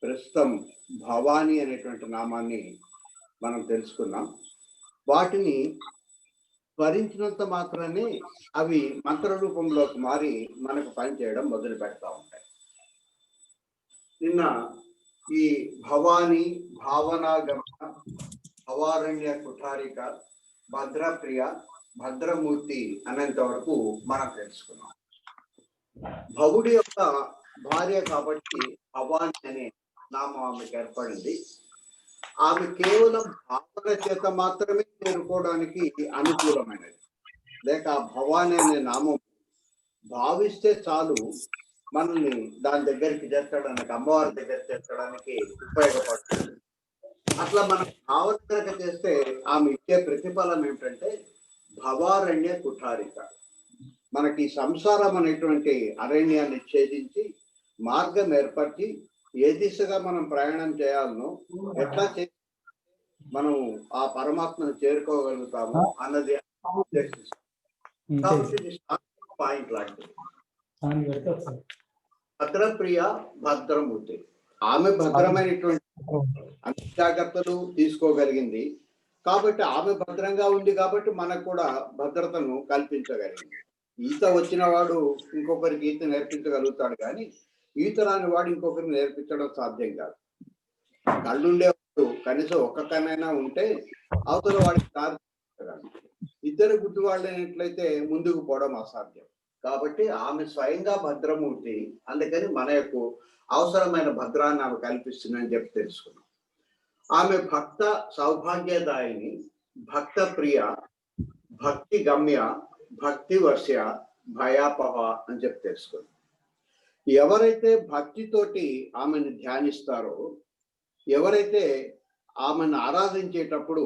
ప్రస్తుతం భవాని అనేటువంటి నామాన్ని మనం తెలుసుకున్నాం. వాటిని స్మరించినంత మాత్రానే అవి మంత్ర రూపంలోకి మారి మనకు పనిచేయడం మొదలు పెడతా ఉంటాయి. నిన్న ఈ భవాని, భావనాగమన, భవారణ్య కుఠారిక, భద్రప్రియ, భద్రమూర్తి అనేంత వరకు మనం తెలుసుకున్నాం. భవుడి యొక్క భార్య కాబట్టి భవాని అనే నామం ఆమెకు ఏర్పడింది. ఆమె కేవలం భావన చేత మాత్రమే చేరుకోవడానికి అనుకూలమైనది. లేక భవాని అనే నామం భావిస్తే చాలు మనల్ని దాని దగ్గరికి చేర్చడానికి, అమ్మవారి దగ్గర చేర్చడానికి ఉపయోగపడుతుంది. అట్లా మనం భావన కనుక చేస్తే ఆమె ఇచ్చే ప్రతిఫలం ఏమిటంటే భవారణ్య కుఠారిక. మనకి సంసారం అనేటువంటి అరణ్యాన్ని ఛేదించి మార్గం ఏర్పరిచి ఏ దిశగా మనం ప్రయాణం చేయాలనో, ఎట్లా మనం ఆ పరమాత్మను చేరుకోగలుగుతాము అన్నది పాయింట్ లాంటిది. భద్రప్రియ, భద్రమూర్తి. ఆమె భద్రమైనటువంటి అన్ని జాగ్రత్తలు తీసుకోగలిగింది కాబట్టి, ఆమె భద్రంగా ఉంది కాబట్టి మనకు కూడా భద్రతను కల్పించగలిగింది. ఈత వచ్చిన వాడు ఇంకొకరికి ఈత నేర్పించగలుగుతాడు, కానీ ఈత రాని వాడు ఇంకొకరికి నేర్పించడం సాధ్యం కాదు. కళ్ళుండేవాడు కనీసం ఒక్క కన్నైనా ఉంటే అవతల వాడికి కాదు. ఇద్దరు గుడ్డి వాళ్ళు అయినట్లయితే ముందుకు పోవడం అసాధ్యం. కాబట్టి ఆమె స్వయంగా భద్రమూర్తి, అందుకని మన యొక్క అవసరమైన భద్రాన్ని ఆమె కల్పిస్తుందని చెప్పి తెలుసుకున్నాం. ఆమె భక్త సౌభాగ్యదాయిని, భక్త ప్రియ, భక్తి గమ్య, భక్తి వర్ష్య, భయాపహ అని చెప్పి తెలుసుకున్నాం. ఎవరైతే భక్తితోటి ఆమెను ధ్యానిస్తారో, ఎవరైతే ఆమెను ఆరాధించేటప్పుడు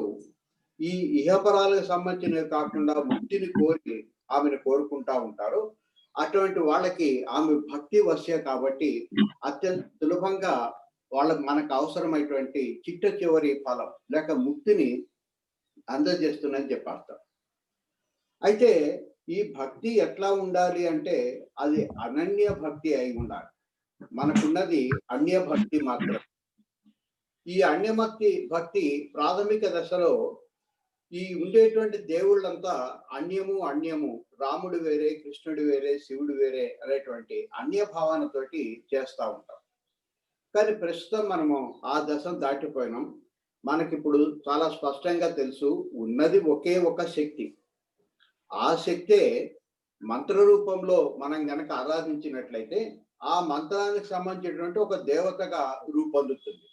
ఈ ఇహపరాలకు సంబంధించినవి కాకుండా ముక్తిని కోరి ఆమెను కోరుకుంటా ఉంటారో, అటువంటి వాళ్ళకి ఆమె భక్తి వర్ష్య కాబట్టి అత్యంత సులభంగా మనకు అవసరమైనటువంటి చిట్ట చివరి ఫలం లేక ముక్తిని అందజేస్తుందని చెప్పారు. అయితే ఈ భక్తి ఎట్లా ఉండాలి అంటే అది అనన్య భక్తి అయి ఉండాలి. మనకున్నది అన్య భక్తి మాత్రం. ఈ భక్తి ప్రాథమిక దశలో ఈ ఉండేటువంటి దేవుళ్ళంతా అన్యము, రాముడు వేరే, కృష్ణుడు వేరే, శివుడు వేరే అనేటువంటి అన్య భావనతోటి చేస్తూ ఉంటాం. కానీ ప్రస్తుతం మనము ఆ దశను దాటిపోయినాం. మనకిప్పుడు చాలా స్పష్టంగా తెలుసు, ఉన్నది ఒకే ఒక శక్తి. ఆ శక్తే మంత్ర రూపంలో మనం గనక ఆరాధించినట్లయితే ఆ మంత్రానికి సంబంధించినటువంటి ఒక దేవతగా రూపొందుతుంది.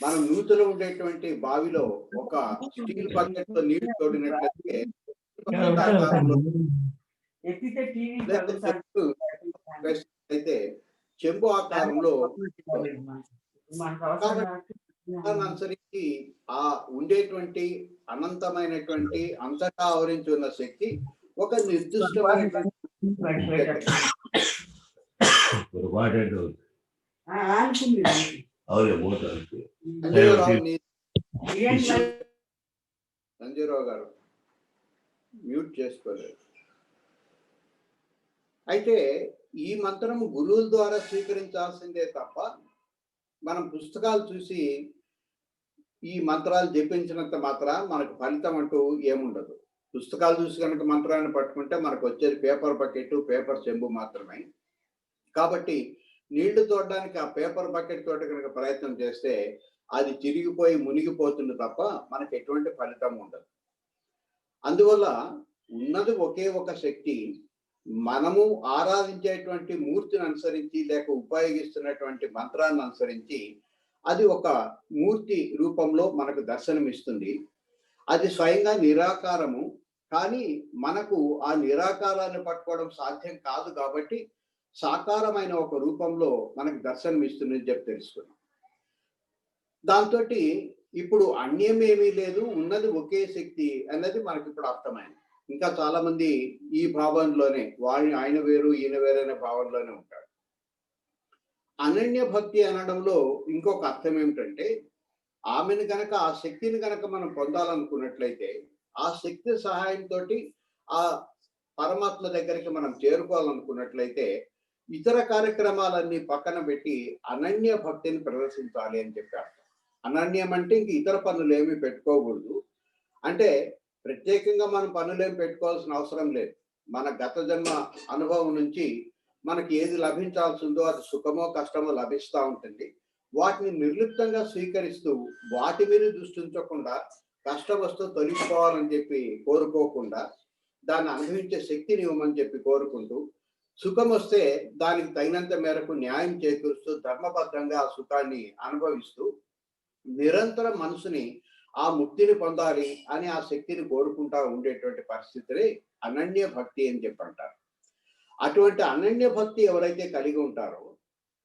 మనం నూతులో ఉండేటువంటి బావిలో ఒక స్టీల్ బకెట్ తో నీళ్లు తోడినట్లయితే అయితే చెంబు ఆకారంలో అనుసరించి ఆ ఉండేటువంటి అనంతమైనటువంటి అంతటా ఆవరించి ఉన్న శక్తి ఒక నిర్దిష్టమైనటువంటి సంజయరావు గారు మ్యూట్ చేసుకోలేదు. అయితే ఈ మంత్రము గురువుల ద్వారా స్వీకరించాల్సిందే తప్ప మనం పుస్తకాలు చూసి ఈ మంత్రాలు జపించినంత మాత్రం మనకు ఫలితం అంటూ ఏముండదు. పుస్తకాలు చూసి కనుక మంత్రాన్ని పట్టుకుంటే మనకు వచ్చేది పేపర్ బకెట్, పేపర్ చెంబు మాత్రమే. కాబట్టి నీళ్లు తోడడానికి ఆ పేపర్ బకెట్ తోట కనుక ప్రయత్నం చేస్తే అది చిరిగిపోయి మునిగిపోతుంది తప్ప మనకు ఎటువంటి ఫలితం ఉండదు. అందువల్ల ఉన్నది ఒకే ఒక శక్తి. మనము ఆరాధించేటువంటి మూర్తిని అనుసరించి లేక ఉపయోగిస్తున్నటువంటి మంత్రాన్ని అనుసరించి అది ఒక మూర్తి రూపంలో మనకు దర్శనమిస్తుంది. అది స్వయంగా నిరాకారము, కానీ మనకు ఆ నిరాకారాన్ని పట్టుకోవడం సాధ్యం కాదు కాబట్టి సాకారమైన ఒక రూపంలో మనకు దర్శనమిస్తుందని చెప్పి తెలుసుకున్నాం. దాంతో ఇప్పుడు అన్యమేమీ లేదు, ఉన్నది ఒకే శక్తి అన్నది మనకి ఇప్పుడు అర్థమైంది. ఇంకా చాలా మంది ఈ భావనలోనే ఆయన వేరు ఈయన వేరైన భావనలోనే ఉంటాడు. అనన్య భక్తి అనడంలో ఇంకొక అర్థం ఏమిటంటే, ఆమెను గనక ఆ శక్తిని గనక మనం పొందాలనుకున్నట్లయితే ఆ శక్తి సహాయంతో ఆ పరమాత్మ దగ్గరికి మనం చేరుకోవాలనుకున్నట్లయితే ఇతర కార్యక్రమాలన్నీ పక్కన పెట్టి అనన్య భక్తిని ప్రదర్శించాలి అని చెప్పారు. అనన్యం అంటే ఇంక ఇతర పనులు ఏమీ పెట్టుకోకూడదు. అంటే ప్రత్యేకంగా మనం పనులేం పెట్టుకోవాల్సిన అవసరం లేదు. మన గత జన్మ అనుభవం నుంచి మనకి ఏది లభించాల్సిందో అది సుఖమో కష్టమో లభిస్తూ ఉంటుంది. వాటిని నిర్లిప్తంగా స్వీకరిస్తూ వాటి మీద దృష్టి ఉంచకుండా కష్టం వస్తూ తొలగిపోవాలని చెప్పి కోరుకోకుండా దాన్ని అనుభవించే శక్తిని ఇవ్వమని చెప్పి కోరుకుంటూ, సుఖం వస్తే దానికి తగినంత మేరకు న్యాయం చేకూరుస్తూ ధర్మబద్ధంగా ఆ సుఖాన్ని అనుభవిస్తూ నిరంతరం మనసుని ఆ ముక్తిని పొందాలి అని ఆ శక్తిని కోరుకుంటా ఉండేటువంటి పరిస్థితిని అనన్య భక్తి అని చెప్పి అంటారు. అటువంటి అనన్య భక్తి ఎవరైతే కలిగి ఉంటారో,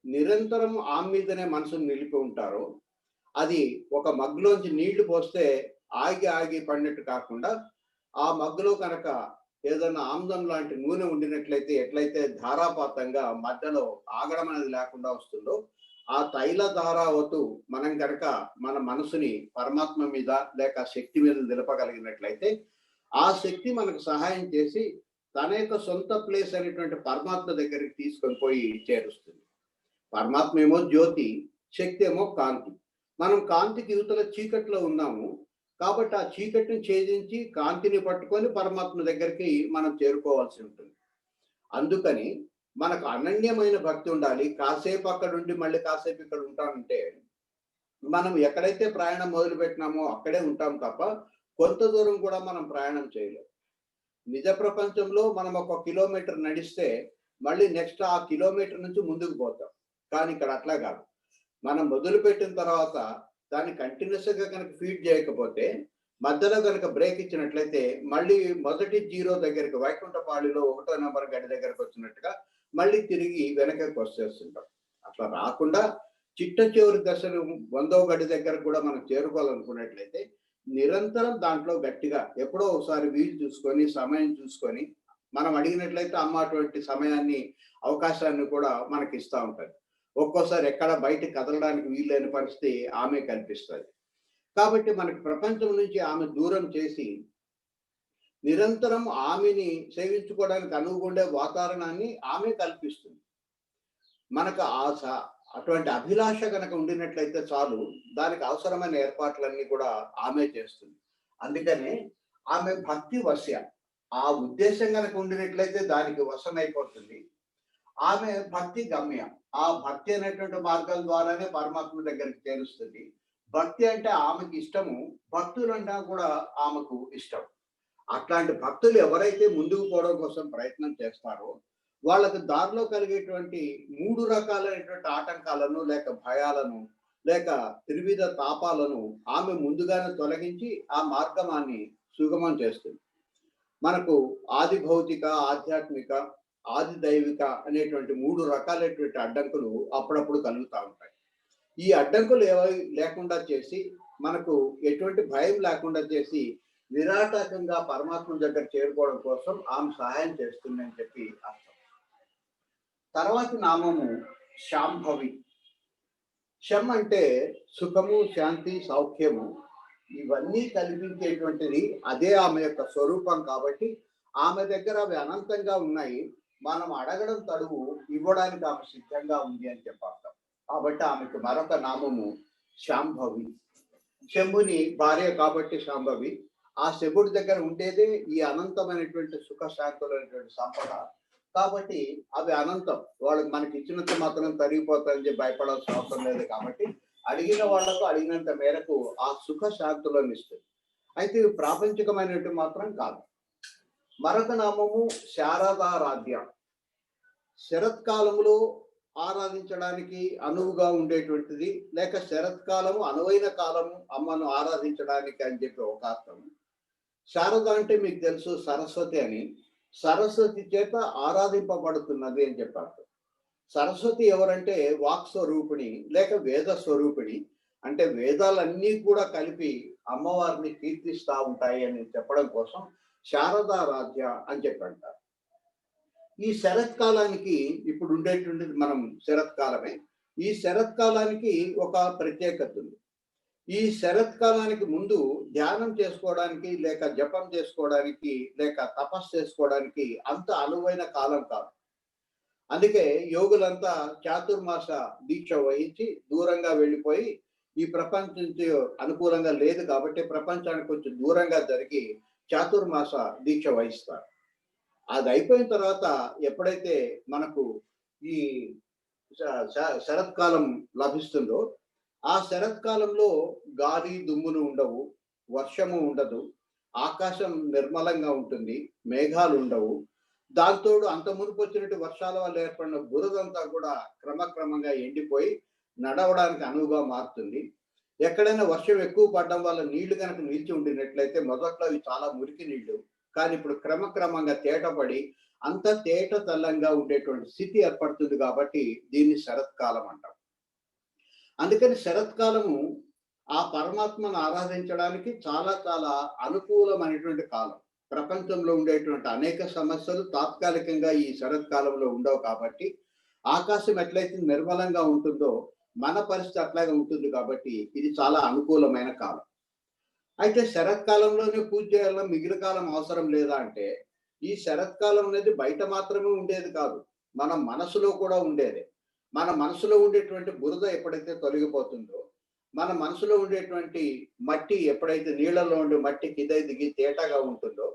నిరంతరం ఆమె మీదనే మనసును నిలిపి ఉంటారో, అది ఒక మగ్గులోంచి నీళ్లు పోస్తే ఆగి ఆగి పడినట్టు కాకుండా, ఆ మగ్గులో కనుక ఏదైనా ఆమ్లం లాంటి నూనె ఉండినట్లయితే ఎట్లయితే ధారాపాతంగా మధ్యలో ఆగడం అనేది లేకుండా వస్తుందో, ఆ తైల ధారావతు మనం కనుక మన మనసుని పరమాత్మ మీద లేక శక్తి మీద నిలపగలిగినట్లయితే, ఆ శక్తి మనకు సహాయం చేసి తన యొక్క సొంత ప్లేస్ అనేటువంటి పరమాత్మ దగ్గరికి తీసుకొని పోయి చేరుస్తుంది. పరమాత్మ ఏమో జ్యోతి, శక్తి ఏమో కాంతి. మనం కాంతికి యువతల చీకట్లో ఉన్నాము. కాబట్టి ఆ చీకటిని ఛేదించి కాంతిని పట్టుకొని పరమాత్మ దగ్గరికి మనం చేరుకోవాల్సి ఉంటుంది. అందుకని మనకు అనన్యమైన భక్తి ఉండాలి. కాసేపు అక్కడ ఉండి మళ్ళీ కాసేపు ఇక్కడ ఉంటామంటే, మనం ఎక్కడైతే ప్రయాణం మొదలు పెట్టినామో అక్కడే ఉంటాం తప్ప కొంత దూరం కూడా మనం ప్రయాణం చేయలేం. నిజ ప్రపంచంలో మనం ఒక కిలోమీటర్ నడిస్తే మళ్ళీ నెక్స్ట్ ఆ కిలోమీటర్ నుంచి ముందుకు పోతాం. కానీ ఇక్కడ అట్లా కాదు. మనం మొదలుపెట్టిన తర్వాత దాన్ని కంటిన్యూస్గా కనుక ఫీడ్ చేయకపోతే, మధ్యలో కనుక బ్రేక్ ఇచ్చినట్లయితే మళ్ళీ మొదటి జీరో దగ్గరికి వైకుంఠపాళిలో 1వ నెంబర్ గడి దగ్గరకు వచ్చినట్టుగా మళ్ళీ తిరిగి వెనకకి వచ్చేస్తుంటాం. అట్లా రాకుండా చిట్ట చివరి దశలు 100వ గడి దగ్గర కూడా మనం చేరుకోవాలనుకున్నట్లయితే నిరంతరం దాంట్లో గట్టిగా ఎప్పుడో ఒకసారి వీలు చూసుకొని సమయం చూసుకొని మనం అడిగినట్లయితే అమ్మ అటువంటి సమయాన్ని అవకాశాన్ని కూడా మనకి ఇస్తూ ఉంటుంది. ఒక్కోసారి ఎక్కడ బయట కదలడానికి వీలైన పరిస్థితి ఆమె కల్పిస్తుంది. కాబట్టి మనకి ప్రపంచం నుంచి ఆమె దూరం చేసి నిరంతరం ఆమెని సేవించుకోవడానికి అనుగుండే వాతావరణాన్ని ఆమె కల్పిస్తుంది. మనకు ఆశ అటువంటి అభిలాష కనుక ఉండినట్లయితే చాలు, దానికి అవసరమైన ఏర్పాట్లన్నీ కూడా ఆమె చేస్తుంది. అందుకనే ఆమె భక్తి వశ్య. ఆ ఉద్దేశం కనుక ఉండినట్లయితే దానికి వశమైపోతుంది. ఆమె భక్తి గమ్యం. ఆ భక్తి అనేటువంటి మార్గం ద్వారానే పరమాత్మ దగ్గరికి చేరుస్తుంది. భక్తి అంటే ఆమెకి ఇష్టము, భక్తులంటే కూడా ఆమెకు ఇష్టం. అట్లాంటి భక్తులు ఎవరైతే ముందుకు పోవడం కోసం ప్రయత్నం చేస్తారో వాళ్ళకి దారిలో కలిగేటువంటి 3 రకాలైనటువంటి ఆటంకాలను లేక భయాలను లేక త్రివిధ తాపాలను ఆమె ముందుగానే తొలగించి ఆ మార్గమాన్ని సుగమం చేస్తుంది. మనకు ఆది భౌతిక, ఆధ్యాత్మిక, ఆది దైవిక అనేటువంటి 3 రకాలైనటువంటి అడ్డంకులు అప్పుడప్పుడు కలుగుతూ ఉంటాయి. ఈ అడ్డంకులు లేకుండా చేసి మనకు ఎటువంటి భయం లేకుండా చేసి నిరాటకంగా పరమాత్మ దగ్గర చేరుకోవడం కోసం ఆమె సహాయం చేస్తుంది అని చెప్పి అర్థం. తర్వాతి నామము శాంభవి. శం అంటే సుఖము, శాంతి, సౌఖ్యము ఇవన్నీ కల్పించేటువంటిది అదే ఆమె యొక్క స్వరూపం. కాబట్టి ఆమె దగ్గర అవి అనంతంగా ఉన్నాయి. మనం అడగడం తడువు, ఇవ్వడానికి ఆమె సిద్ధంగా ఉంది అని చెప్పాలి. కాబట్టి ఆమెకు మరొక నామము శాంభవి. శంభుని భార్య కాబట్టి శాంభవి. ఆ శంభుడి దగ్గర ఉండేదే ఈ అనంతమైనటువంటి సుఖ శాంతులైనటువంటి సంపద. కాబట్టి అవి అనంతం. వాళ్ళకి మనకి ఇచ్చినంత మాత్రం తరిగిపోతాయని చెప్పి భయపడాల్సిన అవసరం లేదు. కాబట్టి అడిగిన వాళ్లకు అడిగినంత మేరకు ఆ సుఖ శాంతులను ఇస్తుంది. అయితే ఇవి ప్రాపంచికమైనవి మాత్రం కాదు. మరొక నామము శారదారాధ్య. శరత్కాలంలో ఆరాధించడానికి అనువుగా ఉండేటువంటిది, లేక శరత్కాలము అనువైన కాలము అమ్మను ఆరాధించడానికి అని చెప్పి ఒక అర్థం. శారద అంటే మీకు తెలుసు సరస్వతి అని. సరస్వతి చేత ఆరాధింపబడుతున్నది అని చెప్పారు. సరస్వతి ఎవరంటే వాక్ స్వరూపిణి లేక వేద స్వరూపిణి. అంటే వేదాలన్నీ కూడా కలిపి అమ్మవారిని కీర్తిస్తూ ఉంటాయి అని చెప్పడం కోసం శారదారాధ్య అని చెప్పి అంటారు. ఈ శరత్కాలానికి ఇప్పుడు ఉండేటువంటిది మనం శరత్కాలమే. ఈ శరత్కాలానికి ఒక ప్రత్యేకత ఉంది. ఈ శరత్కాలానికి ముందు ధ్యానం చేసుకోవడానికి లేక జపం చేసుకోవడానికి లేక తపస్సు చేసుకోవడానికి అంత అనువైన కాలం కాదు. అందుకే యోగులంతా చాతుర్మాస దీక్ష వహించి దూరంగా వెళ్ళిపోయి ఈ ప్రపంచం నుంచి అనుకూలంగా లేదు కాబట్టి ప్రపంచానికి కొంచెం దూరంగా జరిగి చాతుర్మాస దీక్ష వహిస్తారు. అది అయిపోయిన తర్వాత ఎప్పుడైతే మనకు ఈ శరత్కాలం లభిస్తుందో ఆ శరత్కాలంలో గాలి దుమ్మును ఉండవు, వర్షము ఉండదు, ఆకాశం నిర్మలంగా ఉంటుంది, మేఘాలు ఉండవు. దాంతోడు అంత మునుపు వచ్చినట్టు వర్షాల వల్ల ఏర్పడిన బురదంతా కూడా క్రమక్రమంగా ఎండిపోయి నడవడానికి అనువుగా మారుతుంది. ఎక్కడైనా వర్షం ఎక్కువ పడడం వల్ల నీళ్లు కనుక నిలిచి ఉండినట్లయితే మొదట్లో అవి చాలా మురికి నీళ్లు, కానీ ఇప్పుడు క్రమక్రమంగా తేటపడి అంత తేట తెల్లంగా ఉండేటువంటి స్థితి ఏర్పడుతుంది కాబట్టి దీన్ని శరత్కాలం అంటాం. అందుకని శరత్కాలము ఆ పరమాత్మను ఆరాధించడానికి చాలా చాలా అనుకూలమైనటువంటి కాలం. ప్రపంచంలో ఉండేటువంటి అనేక సమస్యలు తాత్కాలికంగా ఈ శరత్కాలంలో ఉండవు కాబట్టి ఆకాశం ఎట్లయితే నిర్మలంగా ఉంటుందో మన పరిస్థితి అట్లాగే ఉంటుంది కాబట్టి ఇది చాలా అనుకూలమైన కాలం. అయితే శరత్కాలంలోనే పూజ చేయాలన్నా మిగిలిన కాలం అవసరం లేదా అంటే ఈ శరత్కాలం అనేది బయట మాత్రమే ఉండేది కాదు, మన మనసులో కూడా ఉండేది. మన మనసులో ఉండేటువంటి బురద ఎప్పుడైతే తొలగిపోతుందో, మన మనసులో ఉండేటువంటి మట్టి ఎప్పుడైతే నీళ్లలో ఉండే మట్టి కింద దిగి తేటగా ఉంటుందో,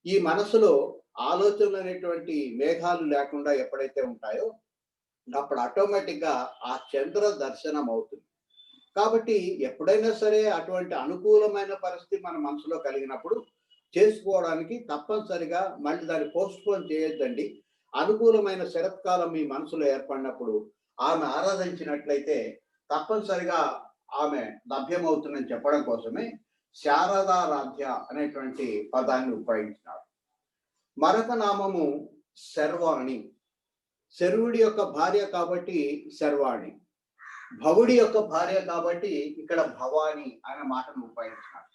ఈ మనసులో ఆలోచనలు అనేటువంటి మేఘాలు లేకుండా ఎప్పుడైతే ఉంటాయో అప్పుడు ఆటోమేటిక్ గా ఆ చంద్ర దర్శనం అవుతుంది. కాబట్టి ఎప్పుడైనా సరే అటువంటి అనుకూలమైన పరిస్థితి మన మనసులో కలిగినప్పుడు చేసుకోవడానికి తప్పనిసరిగా మళ్ళీ దాన్ని పోస్ట్ పోన్ చేయొద్దండి. అనుకూలమైన శరత్కాలం మీ మనసులో ఏర్పడినప్పుడు ఆమె ఆరాధించినట్లయితే తప్పనిసరిగా ఆమె లభ్యమవుతుందని చెప్పడం కోసమే శారదారాధ్య అనేటువంటి పదాన్ని ఉపయోగించినారు. మరొక నామము శర్వాణి. శర్వుడి యొక్క భార్య కాబట్టి శర్వాణి, భవుడి యొక్క భార్య కాబట్టి ఇక్కడ భవాని అనే మాటను ఉపయోగించినారు.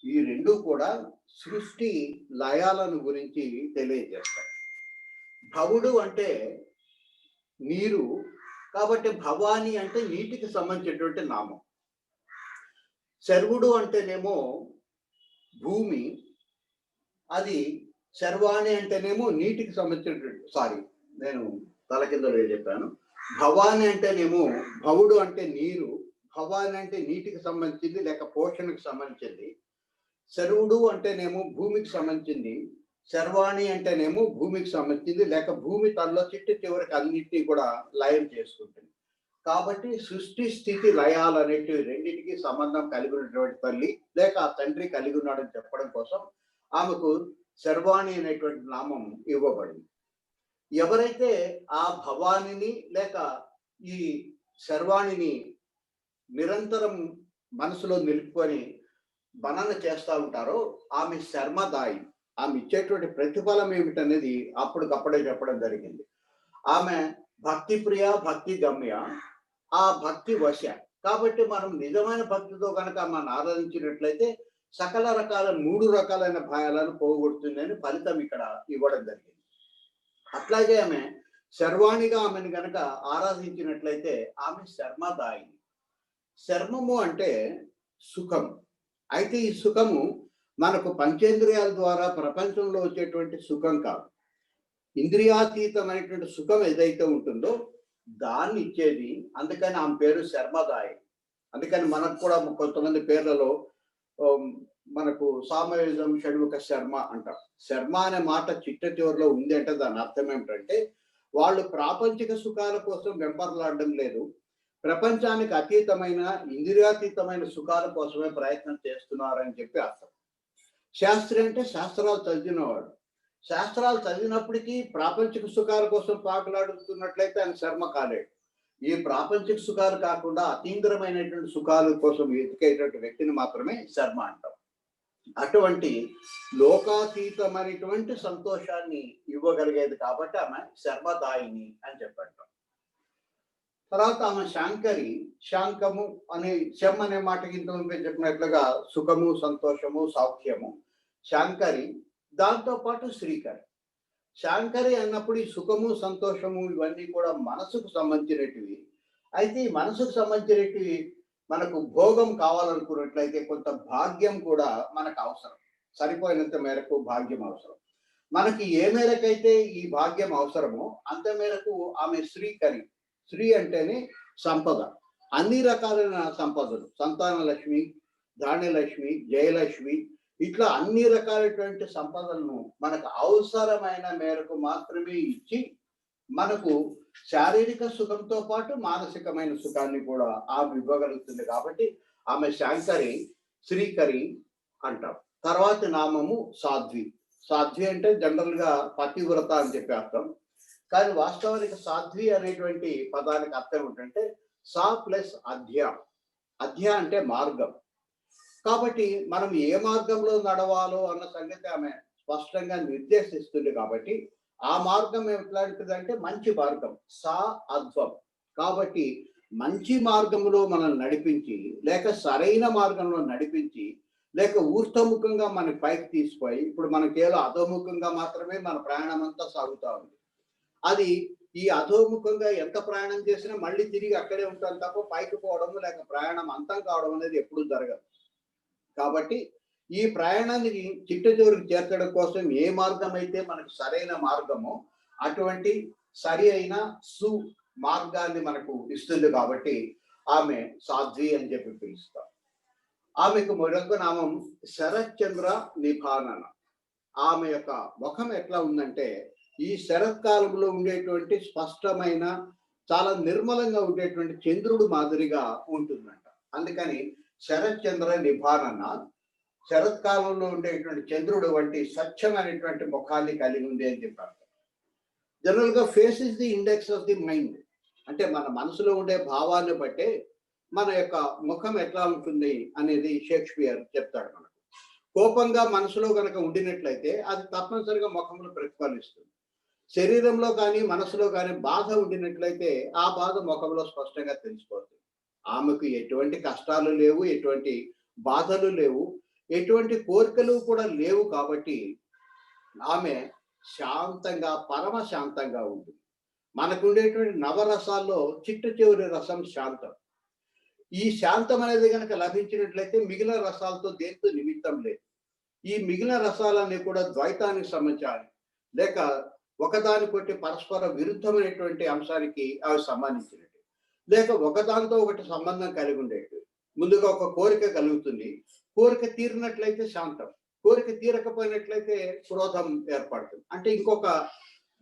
ఈ రెండు కూడా సృష్టి లయాలను గురించి తెలియజేస్తాయి. భవుడు అంటే నీరు కాబట్టి భవాని అంటే నీటికి సంబంధించినటువంటి నామం. శర్వుడు అంటేనేమో భూమి, అది శర్వాణి అంటేనేమో నీటికి సంబంధించినటువంటి నేను తలకిందలు చెప్పాను. భవాని అంటేనేమో భవుడు అంటే నీరు, భవాని అంటే నీటికి సంబంధించింది లేక పోషణకు సంబంధించింది. శర్వుడు అంటేనేమో భూమికి సంబంధించింది, శర్వాణి అంటేనేమో భూమికి సంబంధించింది లేక భూమి తనలో చివరికి అన్నిటినీ కూడా లయం చేసుకుంటుంది. కాబట్టి సృష్టి స్థితి లయాలు అనేటివి రెండింటికి సంబంధం కలిగి ఉన్నటువంటి తల్లి లేక ఆ తండ్రి కలిగి ఉన్నాడని చెప్పడం కోసం ఆమెకు శర్వాణి అనేటువంటి నామం ఇవ్వబడింది. ఎవరైతే ఆ భవానిని లేక ఈ శర్వాణిని నిరంతరం మనసులో నిలుపుకొని బనన చేస్తూ ఉంటారో ఆమె శర్మదాయి. ఆమె ఇచ్చేటువంటి ప్రతిఫలం ఏమిటనేది అప్పటికప్పుడే చెప్పడం జరిగింది. ఆమె భక్తి ప్రియ, భక్తి గమ్య, ఆ భక్తి వశ. కాబట్టి మనం నిజమైన భక్తితో కనుక మనం ఆరాధించినట్లయితే సకల రకాల 3 రకాలైన భయాలను పోగొడుతుందని ఫలితం ఇక్కడ ఇవ్వడం జరిగింది. అట్లాగే ఆమె శర్వాణిగా ఆమెను గనక ఆరాధించినట్లయితే ఆమె శర్మదాయిని. శర్మము అంటే సుఖం. అయితే ఈ సుఖము మనకు పంచేంద్రియాల ద్వారా ప్రపంచంలో వచ్చేటువంటి సుఖం కాదు. ఇంద్రియాతీతమైనటువంటి సుఖం ఏదైతే ఉంటుందో దాన్ని ఇచ్చేది. అందుకని ఆమె పేరు శర్మదాయి. అందుకని మనకు కూడా కొంతమంది పేర్లలో మనకు సామవేదం షణ్ముఖ శర్మ అంటారు. శర్మ అనే మాట చిట్ట చివరిలో ఉంది అంటే దాని అర్థం ఏమిటంటే వాళ్ళు ప్రాపంచిక సుఖాల కోసం వెంపర్లాడడం లేదు, ప్రపంచానికి అతీతమైన ఇంద్రియాతీతమైన సుఖాల కోసమే ప్రయత్నం చేస్తున్నారని చెప్పి అర్థం. శాస్త్రి అంటే శాస్త్రాలు చదివినవాడు. శాస్త్రాలు చదివినప్పటికీ ప్రాపంచిక సుఖాల కోసం పాకులాడుతున్నట్లయితే ఆయన శర్మ కాలేడు. ఈ ప్రాపంచిక సుఖాలు కాకుండా అతీంద్రమైనటువంటి సుఖాల కోసం ఎదుకేటువంటి వ్యక్తిని మాత్రమే శర్మ అంటాం. అటువంటి లోకాతీతమైనటువంటి సంతోషాన్ని ఇవ్వగలిగేది కాబట్టి ఆమె శర్మదాయిని అని చెప్పంటాం. తర్వాత ఆమె శాంకరి. శాంకము అనే శం అనే మాటకి ఇంతకుముందు చెప్పినట్లుగా సుఖము, సంతోషము, సౌఖ్యము. శాంకరి, దాంతో పాటు శ్రీకరి. శాంకరి అన్నప్పుడు ఈ సుఖము, సంతోషము ఇవన్నీ కూడా మనసుకు సంబంధించినటివి. అయితే ఈ మనసుకు సంబంధించినటివి మనకు భోగం కావాలనుకున్నట్లయితే కొంత భాగ్యం కూడా మనకు అవసరం. సరిపోయినంత మేరకు భాగ్యం అవసరం. మనకి ఏ మేరకైతే ఈ భాగ్యం అవసరమో అంత మేరకు ఆమె శ్రీకరి. శ్రీ అంటేనే సంపద. అన్ని రకాలైన సంపదలు, సంతాన లక్ష్మి, ధాన్యలక్ష్మి, జయలక్ష్మి, ఇట్లా అన్ని రకాలైనటువంటి సంపదలను మనకు అవసరమైన మేరకు మాత్రమే ఇచ్చి మనకు శారీరక సుఖంతో పాటు మానసికమైన సుఖాన్ని కూడా ఆమె ఇవ్వగలుగుతుంది. కాబట్టి ఆమె శాంకరి, శ్రీకరి అంటాం. తర్వాత నామము సాధ్వి. సాధ్వి అంటే జనరల్ గా పతివ్రత అని చెప్పి అర్థం. కానీ వాస్తవానికి సాధ్వి అనేటువంటి పదానికి అర్థం ఏంటంటే సా ప్లస్ అధ్య. అధ్య అంటే మార్గం. కాబట్టి మనం ఏ మార్గంలో నడవాలో అన్న సంగతి ఆమె స్పష్టంగా నిర్దేశిస్తుంది. కాబట్టి ఆ మార్గం ఎట్లాంటిదంటే మంచి మార్గం, సా అధ్వం. కాబట్టి మంచి మార్గంలో మనం నడిపించి, లేక సరైన మార్గంలో నడిపించి, లేక ఊర్ధముఖంగా మన పైకి తీసిపోయి, ఇప్పుడు మన కేవలం అధోముఖంగా మాత్రమే మన ప్రయాణం అంతా సాగుతూ ఉంది. అది ఈ అధోముఖంగా ఎంత ప్రయాణం చేసినా మళ్ళీ తిరిగి అక్కడే ఉంటాం తప్ప పైకి పోవడము లేక ప్రయాణం అంతం కావడం అనేది ఎప్పుడూ జరగదు. కాబట్టి ఈ ప్రయాణాన్ని చిట్ట చివరికి చేర్చడం కోసం ఏ మార్గం అయితే మనకు సరైన మార్గమో అటువంటి సరి అయిన సు మార్గాన్ని మనకు ఇస్తుంది. కాబట్టి ఆమె సాధ్వి అని చెప్పి పిలుస్తాం. ఆమెకు మరొక నామం శరత్చంద్ర నిభానన. ఆమె యొక్క ముఖం ఎట్లా ఉందంటే ఈ శరత్కాలంలో ఉండేటువంటి స్పష్టమైన చాలా నిర్మలంగా ఉండేటువంటి చంద్రుడు మాదిరిగా ఉంటుందంట. అందుకని శరత్చంద్ర నిభానన, శరత్కాలంలో ఉండేటువంటి చంద్రుడు వంటి స్వచ్ఛమైనటువంటి ముఖాన్ని కలిగి ఉంది అని చెప్పారు. జనరల్ గా face is the index of the mind. అంటే మన మనసులో ఉండే భావాన్ని బట్టే మన యొక్క ముఖం ఎట్లా ఉంటుంది అనేది షేక్స్పియర్ చెప్తాడు మనకు. కోపంగా మనసులో కనుక ఉండినట్లయితే అది తప్పనిసరిగా ముఖంలో ప్రతిఫలిస్తుంది. శరీరంలో కానీ మనసులో కానీ బాధ ఉండినట్లయితే ఆ బాధ ముఖంలో స్పష్టంగా తెలిసిపోతుంది. ఆమెకు ఎటువంటి కష్టాలు లేవు, ఎటువంటి బాధలు లేవు, ఎటువంటి కోరికలు కూడా లేవు. కాబట్టి ఆమె శాంతంగా, పరమ శాంతంగా ఉంటుంది. మనకు ఉండేటువంటి నవరసాల్లో చిట్ట చివరి రసం శాంతం. ఈ శాంతం అనేది కనుక లభించినట్లయితే మిగిలిన రసాలతో దేంతో నిమిత్తం లేదు. ఈ మిగిలిన రసాలన్నీ కూడా ద్వైతానికి సంబంధించాలి, లేక ఒకదానికొకటి పరస్పర విరుద్ధమైనటువంటి అంశానికి అవి సంబంధించినట్టు, లేక ఒకదానితో ఒకటి సంబంధం కలిగి ఉండేవి. ముందుగా ఒక కోరిక కలుగుతుంది, కోరిక తీరినట్లయితే శాంతం, కోరిక తీరకపోయినట్లయితే క్రోధం ఏర్పడుతుంది. అంటే ఇంకొక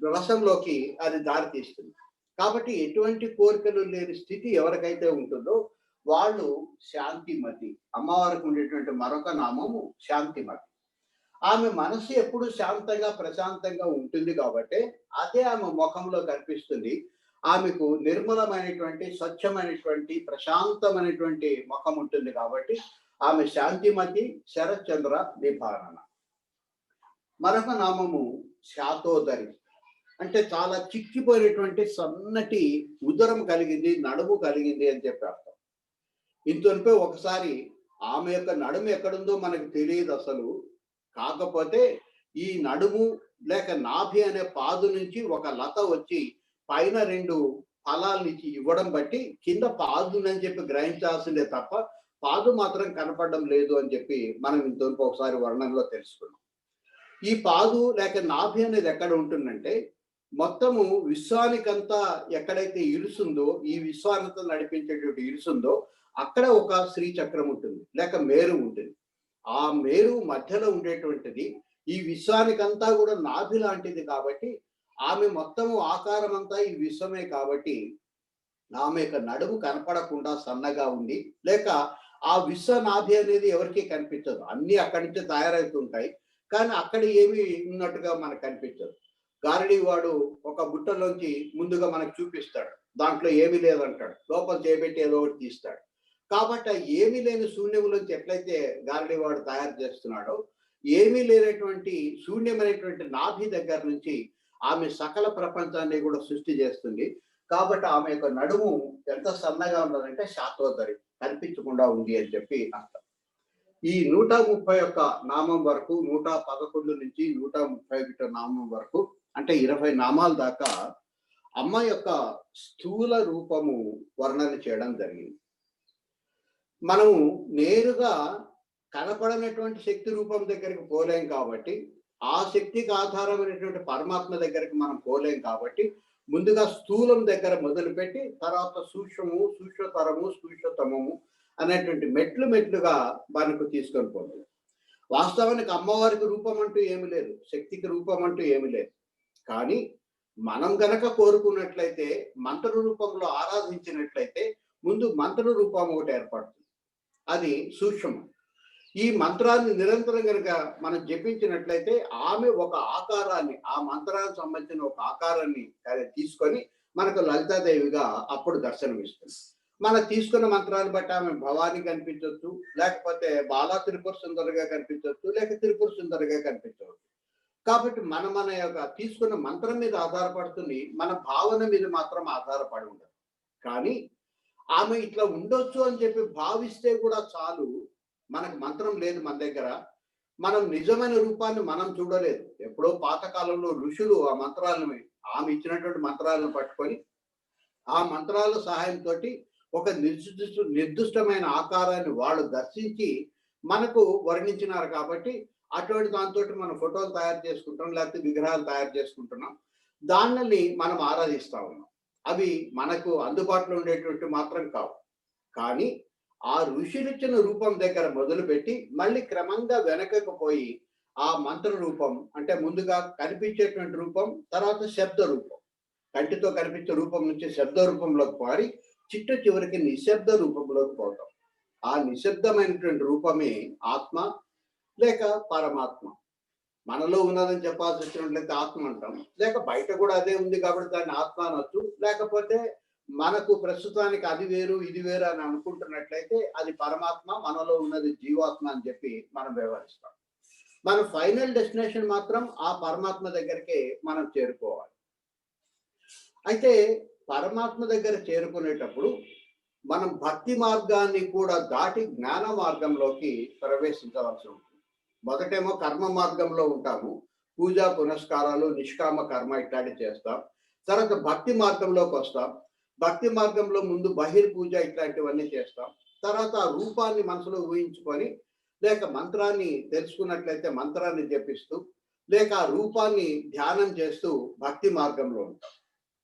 రసంలోకి అది దారి తీస్తుంది. కాబట్టి ఎటువంటి కోరికలు లేని స్థితి ఎవరికైతే ఉంటుందో వాళ్ళు శాంతిమతి. అమ్మవారికి ఉండేటువంటి మరొక నామము శాంతిమతి. ఆమె మనసు ఎప్పుడు శాంతంగా ప్రశాంతంగా ఉంటుంది కాబట్టి అదే ఆమె ముఖంలో కనిపిస్తుంది. ఆమెకు నిర్మలమైనటువంటి, స్వచ్ఛమైనటువంటి, ప్రశాంతమైనటువంటి ముఖం ఉంటుంది. కాబట్టి ఆమె శాంతిమతి, శరత్చంద్ర నిభానన. మరొక నామము శాతోదరి. అంటే చాలా చిక్కిపోయినటువంటి సన్నటి ఉదరం కలిగింది, నడుము కలిగింది అని చెప్పి అర్థం. ఇంతనిపై ఒకసారి ఆమె యొక్క నడుము ఎక్కడుందో మనకు తెలియదు అసలు. కాకపోతే ఈ నడుము లేక నాభి అనే పాదు నుంచి ఒక లత వచ్చి పైన 2 ఫలాలనిచ్చి ఇవ్వడం బట్టి కింద పాదునని చెప్పి గ్రహించాల్సిందే తప్ప పాదు మాత్రం కనపడడం లేదు అని చెప్పి మనం ఇంతవరకు ఒకసారి వర్ణనలో తెలుసుకున్నాం. ఈ పాదు లేక నాభి అనేది ఎక్కడ ఉంటుందంటే మొత్తము విశ్వానికంతా ఎక్కడైతే ఇరుసుందో, ఈ విశ్వానంతా నడిపించేటువంటి ఇరుసుందో అక్కడ ఒక శ్రీచక్రం ఉంటుంది, లేక మేరు ఉంటుంది. ఆ మేరు మధ్యలో ఉండేటువంటిది ఈ విశ్వానికంతా కూడా నాభి లాంటిది. కాబట్టి ఆమె మొత్తము ఆకారం అంతా ఈ విశ్వమే. కాబట్టి ఆమె యొక్క నడుము కనపడకుండా సన్నగా ఉంది, లేక ఆ విశ్వనాభి అనేది ఎవరికీ కనిపించదు. అన్ని అక్కడి నుంచి తయారవుతుంటాయి, కానీ అక్కడ ఏమి ఉన్నట్టుగా మనకు కనిపించదు. గారడీ వాడు ఒక బుట్టలోంచి ముందుగా మనకు చూపిస్తాడు, దాంట్లో ఏమీ లేదంటాడు, లోపల చేపెట్టి ఏదో ఒకటి తీస్తాడు. కాబట్టి ఆ ఏమీ లేని శూన్యములోంచి ఎట్లయితే గారడీ వాడు తయారు చేస్తున్నాడో, ఏమీ లేనటువంటి శూన్యమైనటువంటి నాభి దగ్గర నుంచి ఆమె సకల ప్రపంచాన్ని కూడా సృష్టి చేస్తుంది. కాబట్టి ఆమె యొక్క నడుము ఎంత సన్నగా ఉన్నదంటే శాతోదరి, కనిపించకుండా ఉంది అని చెప్పి అర్థం. ఈ 131 నామం వరకు, 111 నుంచి 131 నామం వరకు, అంటే 20 నామాల దాకా అమ్మ యొక్క స్థూల రూపము వర్ణన చేయడం జరిగింది. మనము నేరుగా కనపడనటువంటి శక్తి రూపం దగ్గరికి పోలేం. కాబట్టి ఆ శక్తికి ఆధారమైనటువంటి పరమాత్మ దగ్గరికి మనం పోలేం కాబట్టి ముందుగా స్థూలం దగ్గర మొదలుపెట్టి తర్వాత సూక్ష్మము, సూక్ష్మతరము, సూక్ష్మతమము అనేటువంటి మెట్లు మెట్లుగా మనకు తీసుకొని పోతుంది. వాస్తవానికి అమ్మవారికి రూపం అంటూ ఏమి లేదు, శక్తికి రూపం అంటూ ఏమి లేదు. కానీ మనం గనక కోరుకున్నట్లయితే మంత్ర రూపంలో ఆరాధించినట్లయితే ముందు మంత్ర రూపం ఒకటి ఏర్పడుతుంది. అది సూక్ష్మం. ఈ మంత్రాన్ని నిరంతరం కనుక మనం జపించినట్లయితే ఆమె ఒక ఆకారాన్ని, ఆ మంత్రానికి సంబంధించిన ఒక ఆకారాన్ని తీసుకొని మనకు లలితాదేవిగా అప్పుడు దర్శనమిస్తుంది. మనం తీసుకున్న మంత్రాన్ని బట్టి ఆమె భవాని కనిపించవచ్చు, లేకపోతే బాలా త్రిపుర సుందరిగా కనిపించవచ్చు, లేక త్రిపుర సుందరిగా కనిపించవచ్చు. కాబట్టి మన యొక్క తీసుకున్న మంత్రం మీద ఆధారపడుతుంది, మన భావన మీద మాత్రం ఆధారపడి ఉండదు. కానీ ఆమె ఇట్లా ఉండొచ్చు అని చెప్పి భావిస్తే కూడా చాలు. మనకు మంత్రం లేదు మన దగ్గర, మనం నిజమైన రూపాన్ని మనం చూడలేదు. ఎప్పుడో పాతకాలంలో ఋషులు ఆ మంత్రాలను, ఆమె ఇచ్చినటువంటి మంత్రాలను పట్టుకొని ఆ మంత్రాల సహాయంతో ఒక నిర్దిష్టమైన ఆకారాన్ని వాళ్ళు దర్శించి మనకు వర్ణించినారు. కాబట్టి అటువంటి దాంతో మనం ఫోటోలు తయారు చేసుకుంటున్నాం, లేకపోతే విగ్రహాలు తయారు చేసుకుంటున్నాం. దానిని మనం ఆరాధిస్తా ఉన్నాం. అవి మనకు అందుబాటులో ఉండేటువంటి మాత్రం కావు. కానీ ఆ ఋషులిచ్చిన రూపం దగ్గర మొదలుపెట్టి మళ్ళీ క్రమంగా వెనకకు పోయి ఆ మంత్ర రూపం అంటే ముందుగా కనిపించేటువంటి రూపం, తర్వాత శబ్ద రూపం, కంటితో కనిపించే రూపం నుంచి శబ్ద రూపంలోకి మారి చివరికి నిశ్శబ్ద రూపంలోకి పోతాం. ఆ నిశ్శబ్దమైనటువంటి రూపమే ఆత్మ లేక పరమాత్మ. మనలో ఉన్నదని చెప్పాల్సి వచ్చినట్లయితే ఆత్మ అంటాం, లేక బయట కూడా అదే ఉంది కాబట్టి దాన్ని ఆత్మ అనొచ్చు. లేకపోతే మనకు ప్రస్తుతానికి అది వేరు ఇది వేరు అని అనుకుంటున్నట్లయితే అది పరమాత్మ, మనలో ఉన్నది జీవాత్మ అని చెప్పి మనం వ్యవహరిస్తాం. మన ఫైనల్ డెస్టినేషన్ మాత్రం ఆ పరమాత్మ దగ్గరికే మనం చేరుకోవాలి. అయితే పరమాత్మ దగ్గర చేరుకునేటప్పుడు మనం భక్తి మార్గాన్ని కూడా దాటి జ్ఞాన మార్గంలోకి ప్రవేశించవలసి ఉంటుంది. మొదటేమో కర్మ మార్గంలో ఉంటాము, పూజా పునస్కారాలు, నిష్కామ కర్మ ఇట్లాంటివి చేస్తాం. తర్వాత భక్తి మార్గంలోకి వస్తాం. భక్తి మార్గంలో ముందు బహిర్పూజ ఇట్లాంటివన్నీ చేస్తాం. తర్వాత ఆ రూపాన్ని మనసులో ఊహించుకొని లేక మంత్రాన్ని తెలుసుకున్నట్లయితే మంత్రాన్ని జపిస్తూ లేక ఆ రూపాన్ని ధ్యానం చేస్తూ భక్తి మార్గంలో ఉంటాం.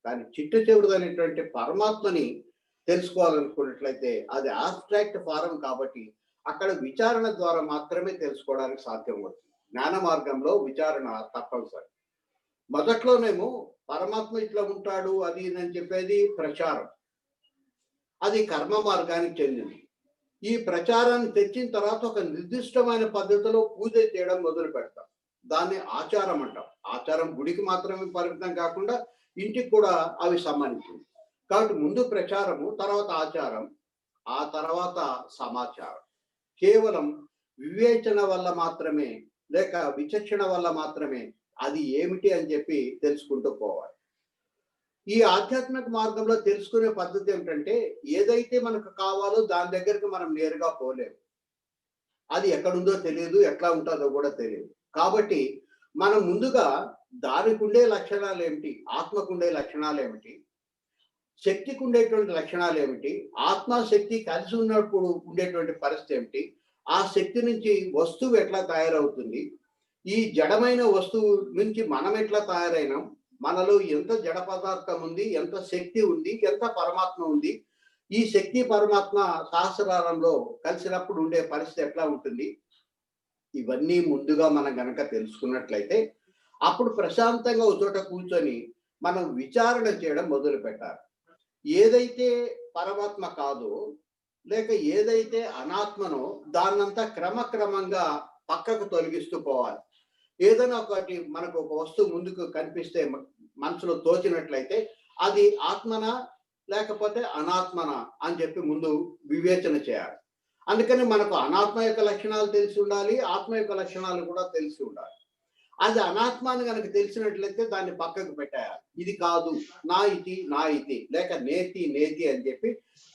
కానీ చిట్టచివరిదైనటువంటి పరమాత్మని తెలుసుకోవాలనుకున్నట్లయితే అది ఆబ్స్ట్రాక్ట్ ఫారం కాబట్టి అక్కడ విచారణ ద్వారా మాత్రమే తెలుసుకోవడానికి సాధ్యం అవుతుంది. జ్ఞాన మార్గంలో విచారణ తప్పనిసరి. మొదట్లోనేమో పరమాత్మ ఇట్లా ఉంటాడు అది అని చెప్పేది ప్రచారం, అది కర్మ మార్గానికి చెందింది. ఈ ప్రచారాన్ని తెచ్చిన తర్వాత ఒక నిర్దిష్టమైన పద్ధతిలో పూజ చేయడం మొదలు పెడతాం. దాన్ని ఆచారం అంటాం. ఆచారం గుడికి మాత్రమే పరిమితం కాకుండా ఇంటికి కూడా అవి సంబంధించింది. కాబట్టి ముందు ప్రచారము, తర్వాత ఆచారం, ఆ తర్వాత సమాచారం. కేవలం వివేచన వల్ల మాత్రమే లేక విచక్షణ వల్ల మాత్రమే అది ఏమిటి అని చెప్పి తెలుసుకుంటూ పోవాలి. ఈ ఆధ్యాత్మిక మార్గంలో తెలుసుకునే పద్ధతి ఏమిటంటే ఏదైతే మనకు కావాలో దాని దగ్గరికి మనం నేరుగా పోలేము. అది ఎక్కడుందో తెలియదు, ఎట్లా ఉంటుందో కూడా తెలియదు. కాబట్టి మనం ముందుగా దానికి ఉండే లక్షణాలు ఏమిటి, ఆత్మకు ఉండే లక్షణాలు ఏమిటి, శక్తికి ఉండేటువంటి లక్షణాలు ఏమిటి, ఆత్మశక్తి కలిసి ఉన్నప్పుడు ఉండేటువంటి పరిస్థితి ఏమిటి, ఆ శక్తి నుంచి వస్తువు ఎట్లా తయారవుతుంది, ఈ జడమైన వస్తువు నుంచి మనం ఎట్లా తయారైనాం, మనలో ఎంత జడ పదార్థం ఉంది, ఎంత శక్తి ఉంది, ఎంత పరమాత్మ ఉంది, ఈ శక్తి పరమాత్మ సహస్రారంలో కలిసినప్పుడు ఉండే పరిస్థితి ఎట్లా ఉంటుంది, ఇవన్నీ ముందుగా మనం గనక తెలుసుకున్నట్లయితే అప్పుడు ప్రశాంతంగా ఒక చోట కూర్చొని మనం విచారణ చేయడం మొదలు పెట్టాలి. ఏదైతే పరమాత్మ కాదో లేక ఏదైతే అనాత్మనో దాన్నంతా క్రమక్రమంగా పక్కకు తొలగిస్తూ పోవాలి. ఏదైనా ఒకటి మనకు ఒక వస్తువు ముందుకు కనిపిస్తే మనసులో తోచినట్లయితే అది ఆత్మనా లేకపోతే అనాత్మనా అని చెప్పి ముందు వివేచన చేయాలి. అందుకని మనకు అనాత్మ యొక్క లక్షణాలు తెలిసి ఉండాలి, ఆత్మ యొక్క లక్షణాలు కూడా తెలిసి ఉండాలి. అది అనాత్మాన్ని కనుక తెలిసినట్లయితే దాన్ని పక్కకు పెట్టేయాలి. ఇది కాదు, నా ఇది లేక నేతి నేతి అని చెప్పి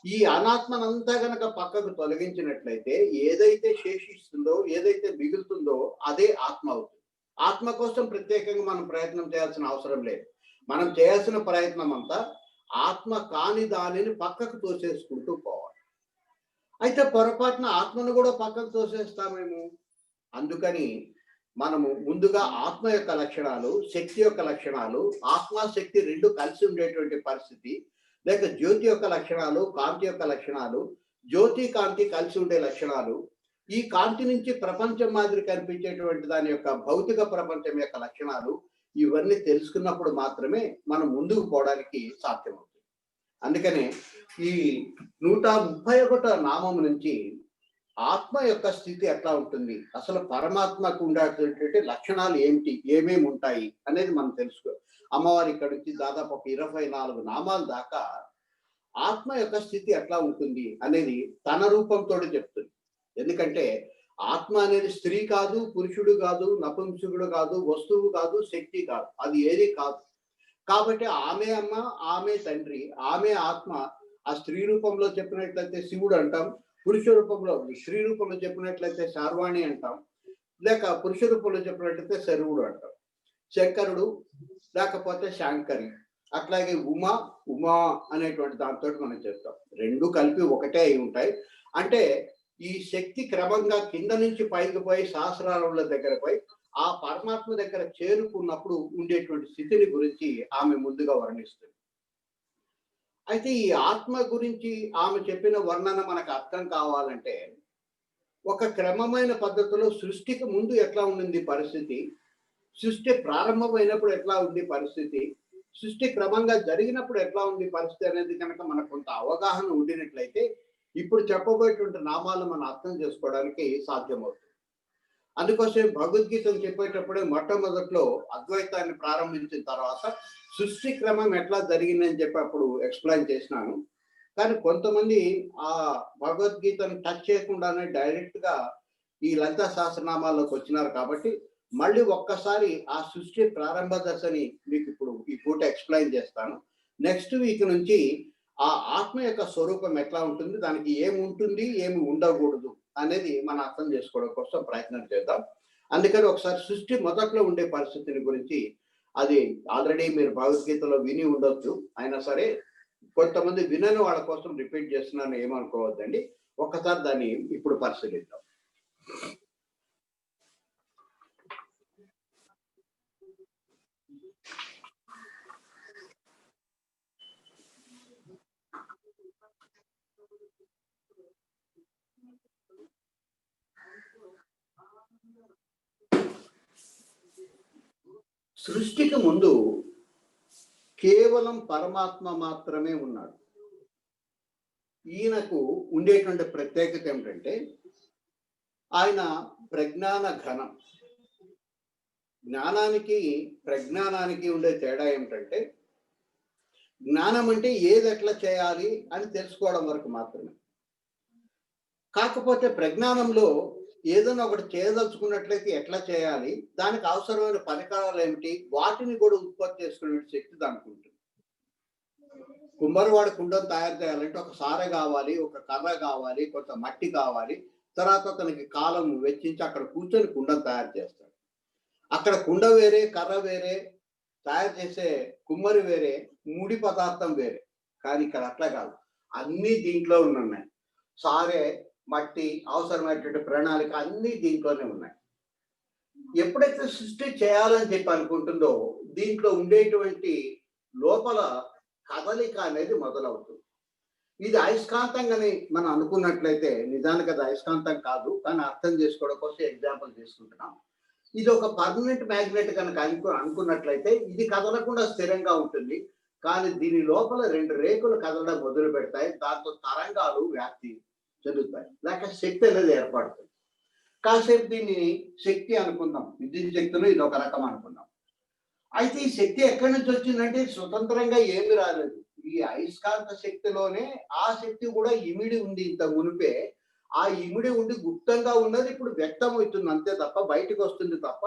ఈ అనాత్మనంతా గనక పక్కకు తొలగించినట్లయితే ఏదైతే శేషిస్తుందో, ఏదైతే మిగులుతుందో అదే ఆత్మ అవుతుంది. ఆత్మ కోసం ప్రత్యేకంగా మనం ప్రయత్నం చేయాల్సిన అవసరం లేదు. మనం చేయాల్సిన ప్రయత్నం అంతా ఆత్మ కాని దానిని పక్కకు తోసేసుకుంటూ పోవాలి. అయితే పొరపాటున ఆత్మను కూడా పక్కకు తోసేస్తామేమో. అందుకని మనము ముందుగా ఆత్మ యొక్క లక్షణాలు, శక్తి యొక్క లక్షణాలు, ఆత్మ శక్తి రెండు కలిసి ఉండేటువంటి పరిస్థితి, లేక జ్యోతి యొక్క లక్షణాలు, కాంతి యొక్క లక్షణాలు, జ్యోతి కాంతి కలిసి ఉండే లక్షణాలు, ఈ కాంతి నుంచి ప్రపంచం మాదిరి కనిపించేటువంటి దాని యొక్క భౌతిక ప్రపంచం యొక్క లక్షణాలు, ఇవన్నీ తెలుసుకున్నప్పుడు మాత్రమే మనం ముందుకు పోవడానికి సాధ్యమవుతుంది. అందుకనే ఈ 131వ నామం నుంచి ఆత్మ యొక్క స్థితి ఎట్లా ఉంటుంది, అసలు పరమాత్మకు ఉండేటువంటి లక్షణాలు ఏమిటి, ఏమేమి ఉంటాయి అనేది మనం తెలుసుకో. అమ్మవారి ఇక్కడ నుంచి దాదాపు ఒక 24 నామాల దాకా ఆత్మ యొక్క స్థితి ఎట్లా ఉంటుంది అనేది తన రూపంతో చెప్తుంది. ఎందుకంటే ఆత్మ అనేది స్త్రీ కాదు, పురుషుడు కాదు, నపుంసకుడు కాదు, వస్తువు కాదు, శక్తి కాదు, అది ఏది కాదు. కాబట్టి ఆమె అమ్మ, ఆమె తండ్రి, ఆమె ఆత్మ. ఆ స్త్రీ రూపంలో చెప్పినట్లయితే శివుడు అంటాం, పురుష రూపంలో స్త్రీ రూపంలో చెప్పినట్లయితే శార్వాణి అంటాం, లేక పురుష రూపంలో చెప్పినట్లయితే శరువుడు అంటాం. శంకరుడు లేకపోతే శాంకరి, అట్లాగే ఉమా ఉమా అనేటువంటి దాంతో మనం చెప్తాం. రెండు కలిపి ఒకటే అయి ఉంటాయి. అంటే ఈ శక్తి క్రమంగా కింద నుంచి పైకి పోయి సహస్రాల దగ్గర పోయి ఆ పరమాత్మ దగ్గర చేరుకున్నప్పుడు ఉండేటువంటి స్థితిని గురించి ఆమె ముందుగా వర్ణిస్తుంది. అయితే ఈ ఆత్మ గురించి ఆమె చెప్పిన వర్ణన మనకు అర్థం కావాలంటే ఒక క్రమమైన పద్ధతిలో సృష్టికి ముందు ఎట్లా ఉండింది పరిస్థితి, సృష్టి ప్రారంభమైనప్పుడు ఎట్లా ఉంది పరిస్థితి, సృష్టి క్రమంగా జరిగినప్పుడు ఎట్లా ఉంది పరిస్థితి అనేది కనుక మనకు కొంత అవగాహన ఉండినట్లయితే ఇప్పుడు చెప్పబోయేటువంటి నామాలు మనం అర్థం చేసుకోవడానికి సాధ్యమవుతుంది. అందుకోసం భగవద్గీతను చెప్పేటప్పుడే మొట్టమొదట్లో అద్వైతాన్ని ప్రారంభించిన తర్వాత సృష్టి క్రమం ఎట్లా జరిగిందని చెప్పి అప్పుడు ఎక్స్ప్లెయిన్ చేసినాను. కానీ కొంతమంది ఆ భగవద్గీతను టచ్ చేయకుండానే డైరెక్ట్ గా ఈ లలితా సహస్రనామాల్లోకి వచ్చినారు. కాబట్టి మళ్ళీ ఒక్కసారి ఆ సృష్టి ప్రారంభ దశని మీకు ఇప్పుడు ఈ పూట ఎక్స్ప్లెయిన్ చేస్తాను. నెక్స్ట్ వీక్ నుంచి ఆ ఆత్మ యొక్క స్వరూపం ఎట్లా ఉంటుంది, దానికి ఏమి ఉంటుంది, ఏమి ఉండకూడదు అనేది మనం అర్థం చేసుకోవడం కోసం ప్రయత్నం చేద్దాం. అందుకని ఒకసారి సృష్టి మొదట్లో ఉండే పరిస్థితిని గురించి, అది ఆల్రెడీ మీరు భగవద్గీతలో విని ఉండొచ్చు, అయినా సరే కొంతమంది వినని వాళ్ళ కోసం రిపీట్ చేస్తున్నాను, ఏమనుకోవద్దండి. ఒక్కసారి దాన్ని ఇప్పుడు పరిశీలిద్దాం. సృష్టికి ముందు కేవలం పరమాత్మ మాత్రమే ఉన్నాడు. ఈయనకు ఉండేటువంటి ప్రత్యేకత ఏమిటంటే ఆయన ప్రజ్ఞాన ఘనం. జ్ఞానానికి ప్రజ్ఞానానికి ఉండే తేడా ఏమిటంటే జ్ఞానం అంటే ఏది ఎట్లా చేయాలి అని తెలుసుకోవడం వరకు మాత్రమే. కాకపోతే ప్రజ్ఞానంలో ఏదైనా ఒకటి చేయదలుచుకున్నట్లయితే ఎట్లా చేయాలి, దానికి అవసరమైన పరికరాలు ఏమిటి, వాటిని కూడా ఉత్పత్తి చేసుకునే శక్తి దానికి ఉంటుంది. కుమ్మరివాడు కుండను తయారు చేయాలంటే ఒక సారె కావాలి, ఒక కర్ర కావాలి, కొంత మట్టి కావాలి, తర్వాత అతనికి కాలం వెచ్చించి అక్కడ కూర్చొని కుండను తయారు చేస్తాడు. అక్కడ కుండ వేరే, కర్ర వేరే, తయారు చేసే కుమ్మరి వేరే, ముడి పదార్థం వేరే. కానీ ఇక్కడ అట్లా కాదు, అన్ని దీంట్లో ఉన్నాయి. సారే, మట్టి, అవసరమైనటువంటి ప్రణాళిక అన్ని దీంట్లోనే ఉన్నాయి. ఎప్పుడైతే సృష్టి చేయాలని చెప్పి అనుకుంటుందో దీంట్లో ఉండేటువంటి లోపల కదలిక అనేది మొదలవుతుంది. ఇది అయస్కాంతంగానే మనం అనుకున్నట్లయితే నిజానికి అది అయస్కాంతం కాదు, కానీ అర్థం చేసుకోవడం కోసం ఎగ్జాంపుల్ తీసుకుంటున్నాం. ఇది ఒక పర్మనెంట్ మ్యాగ్నెట్ కనుక అనుకున్నట్లయితే ఇది కదలకుండా స్థిరంగా ఉంటుంది. కానీ దీని లోపల 2 రేకులు కదలడం మొదలు పెడతాయి, దాంతో తరంగాలు వ్యాప్తి చెందుతాయి, లేక శక్తి అనేది ఏర్పడుతుంది. కాసేపు దీన్ని శక్తి అనుకుందాం, విద్యుత్ శక్తిలో ఇది ఒక రకం అనుకుందాం. అయితే ఈ శక్తి ఎక్కడి నుంచి వచ్చిందంటే స్వతంత్రంగా ఏమి రాలేదు. ఈ అయస్కాంత శక్తిలోనే ఆ శక్తి కూడా ఇమిడి ఉంది. ఇంత మునిపే ఆ ఇమిడి ఉండి గుప్తంగా ఉన్నది ఇప్పుడు వ్యక్తం అవుతుంది అంతే తప్ప, బయటకు వస్తుంది తప్ప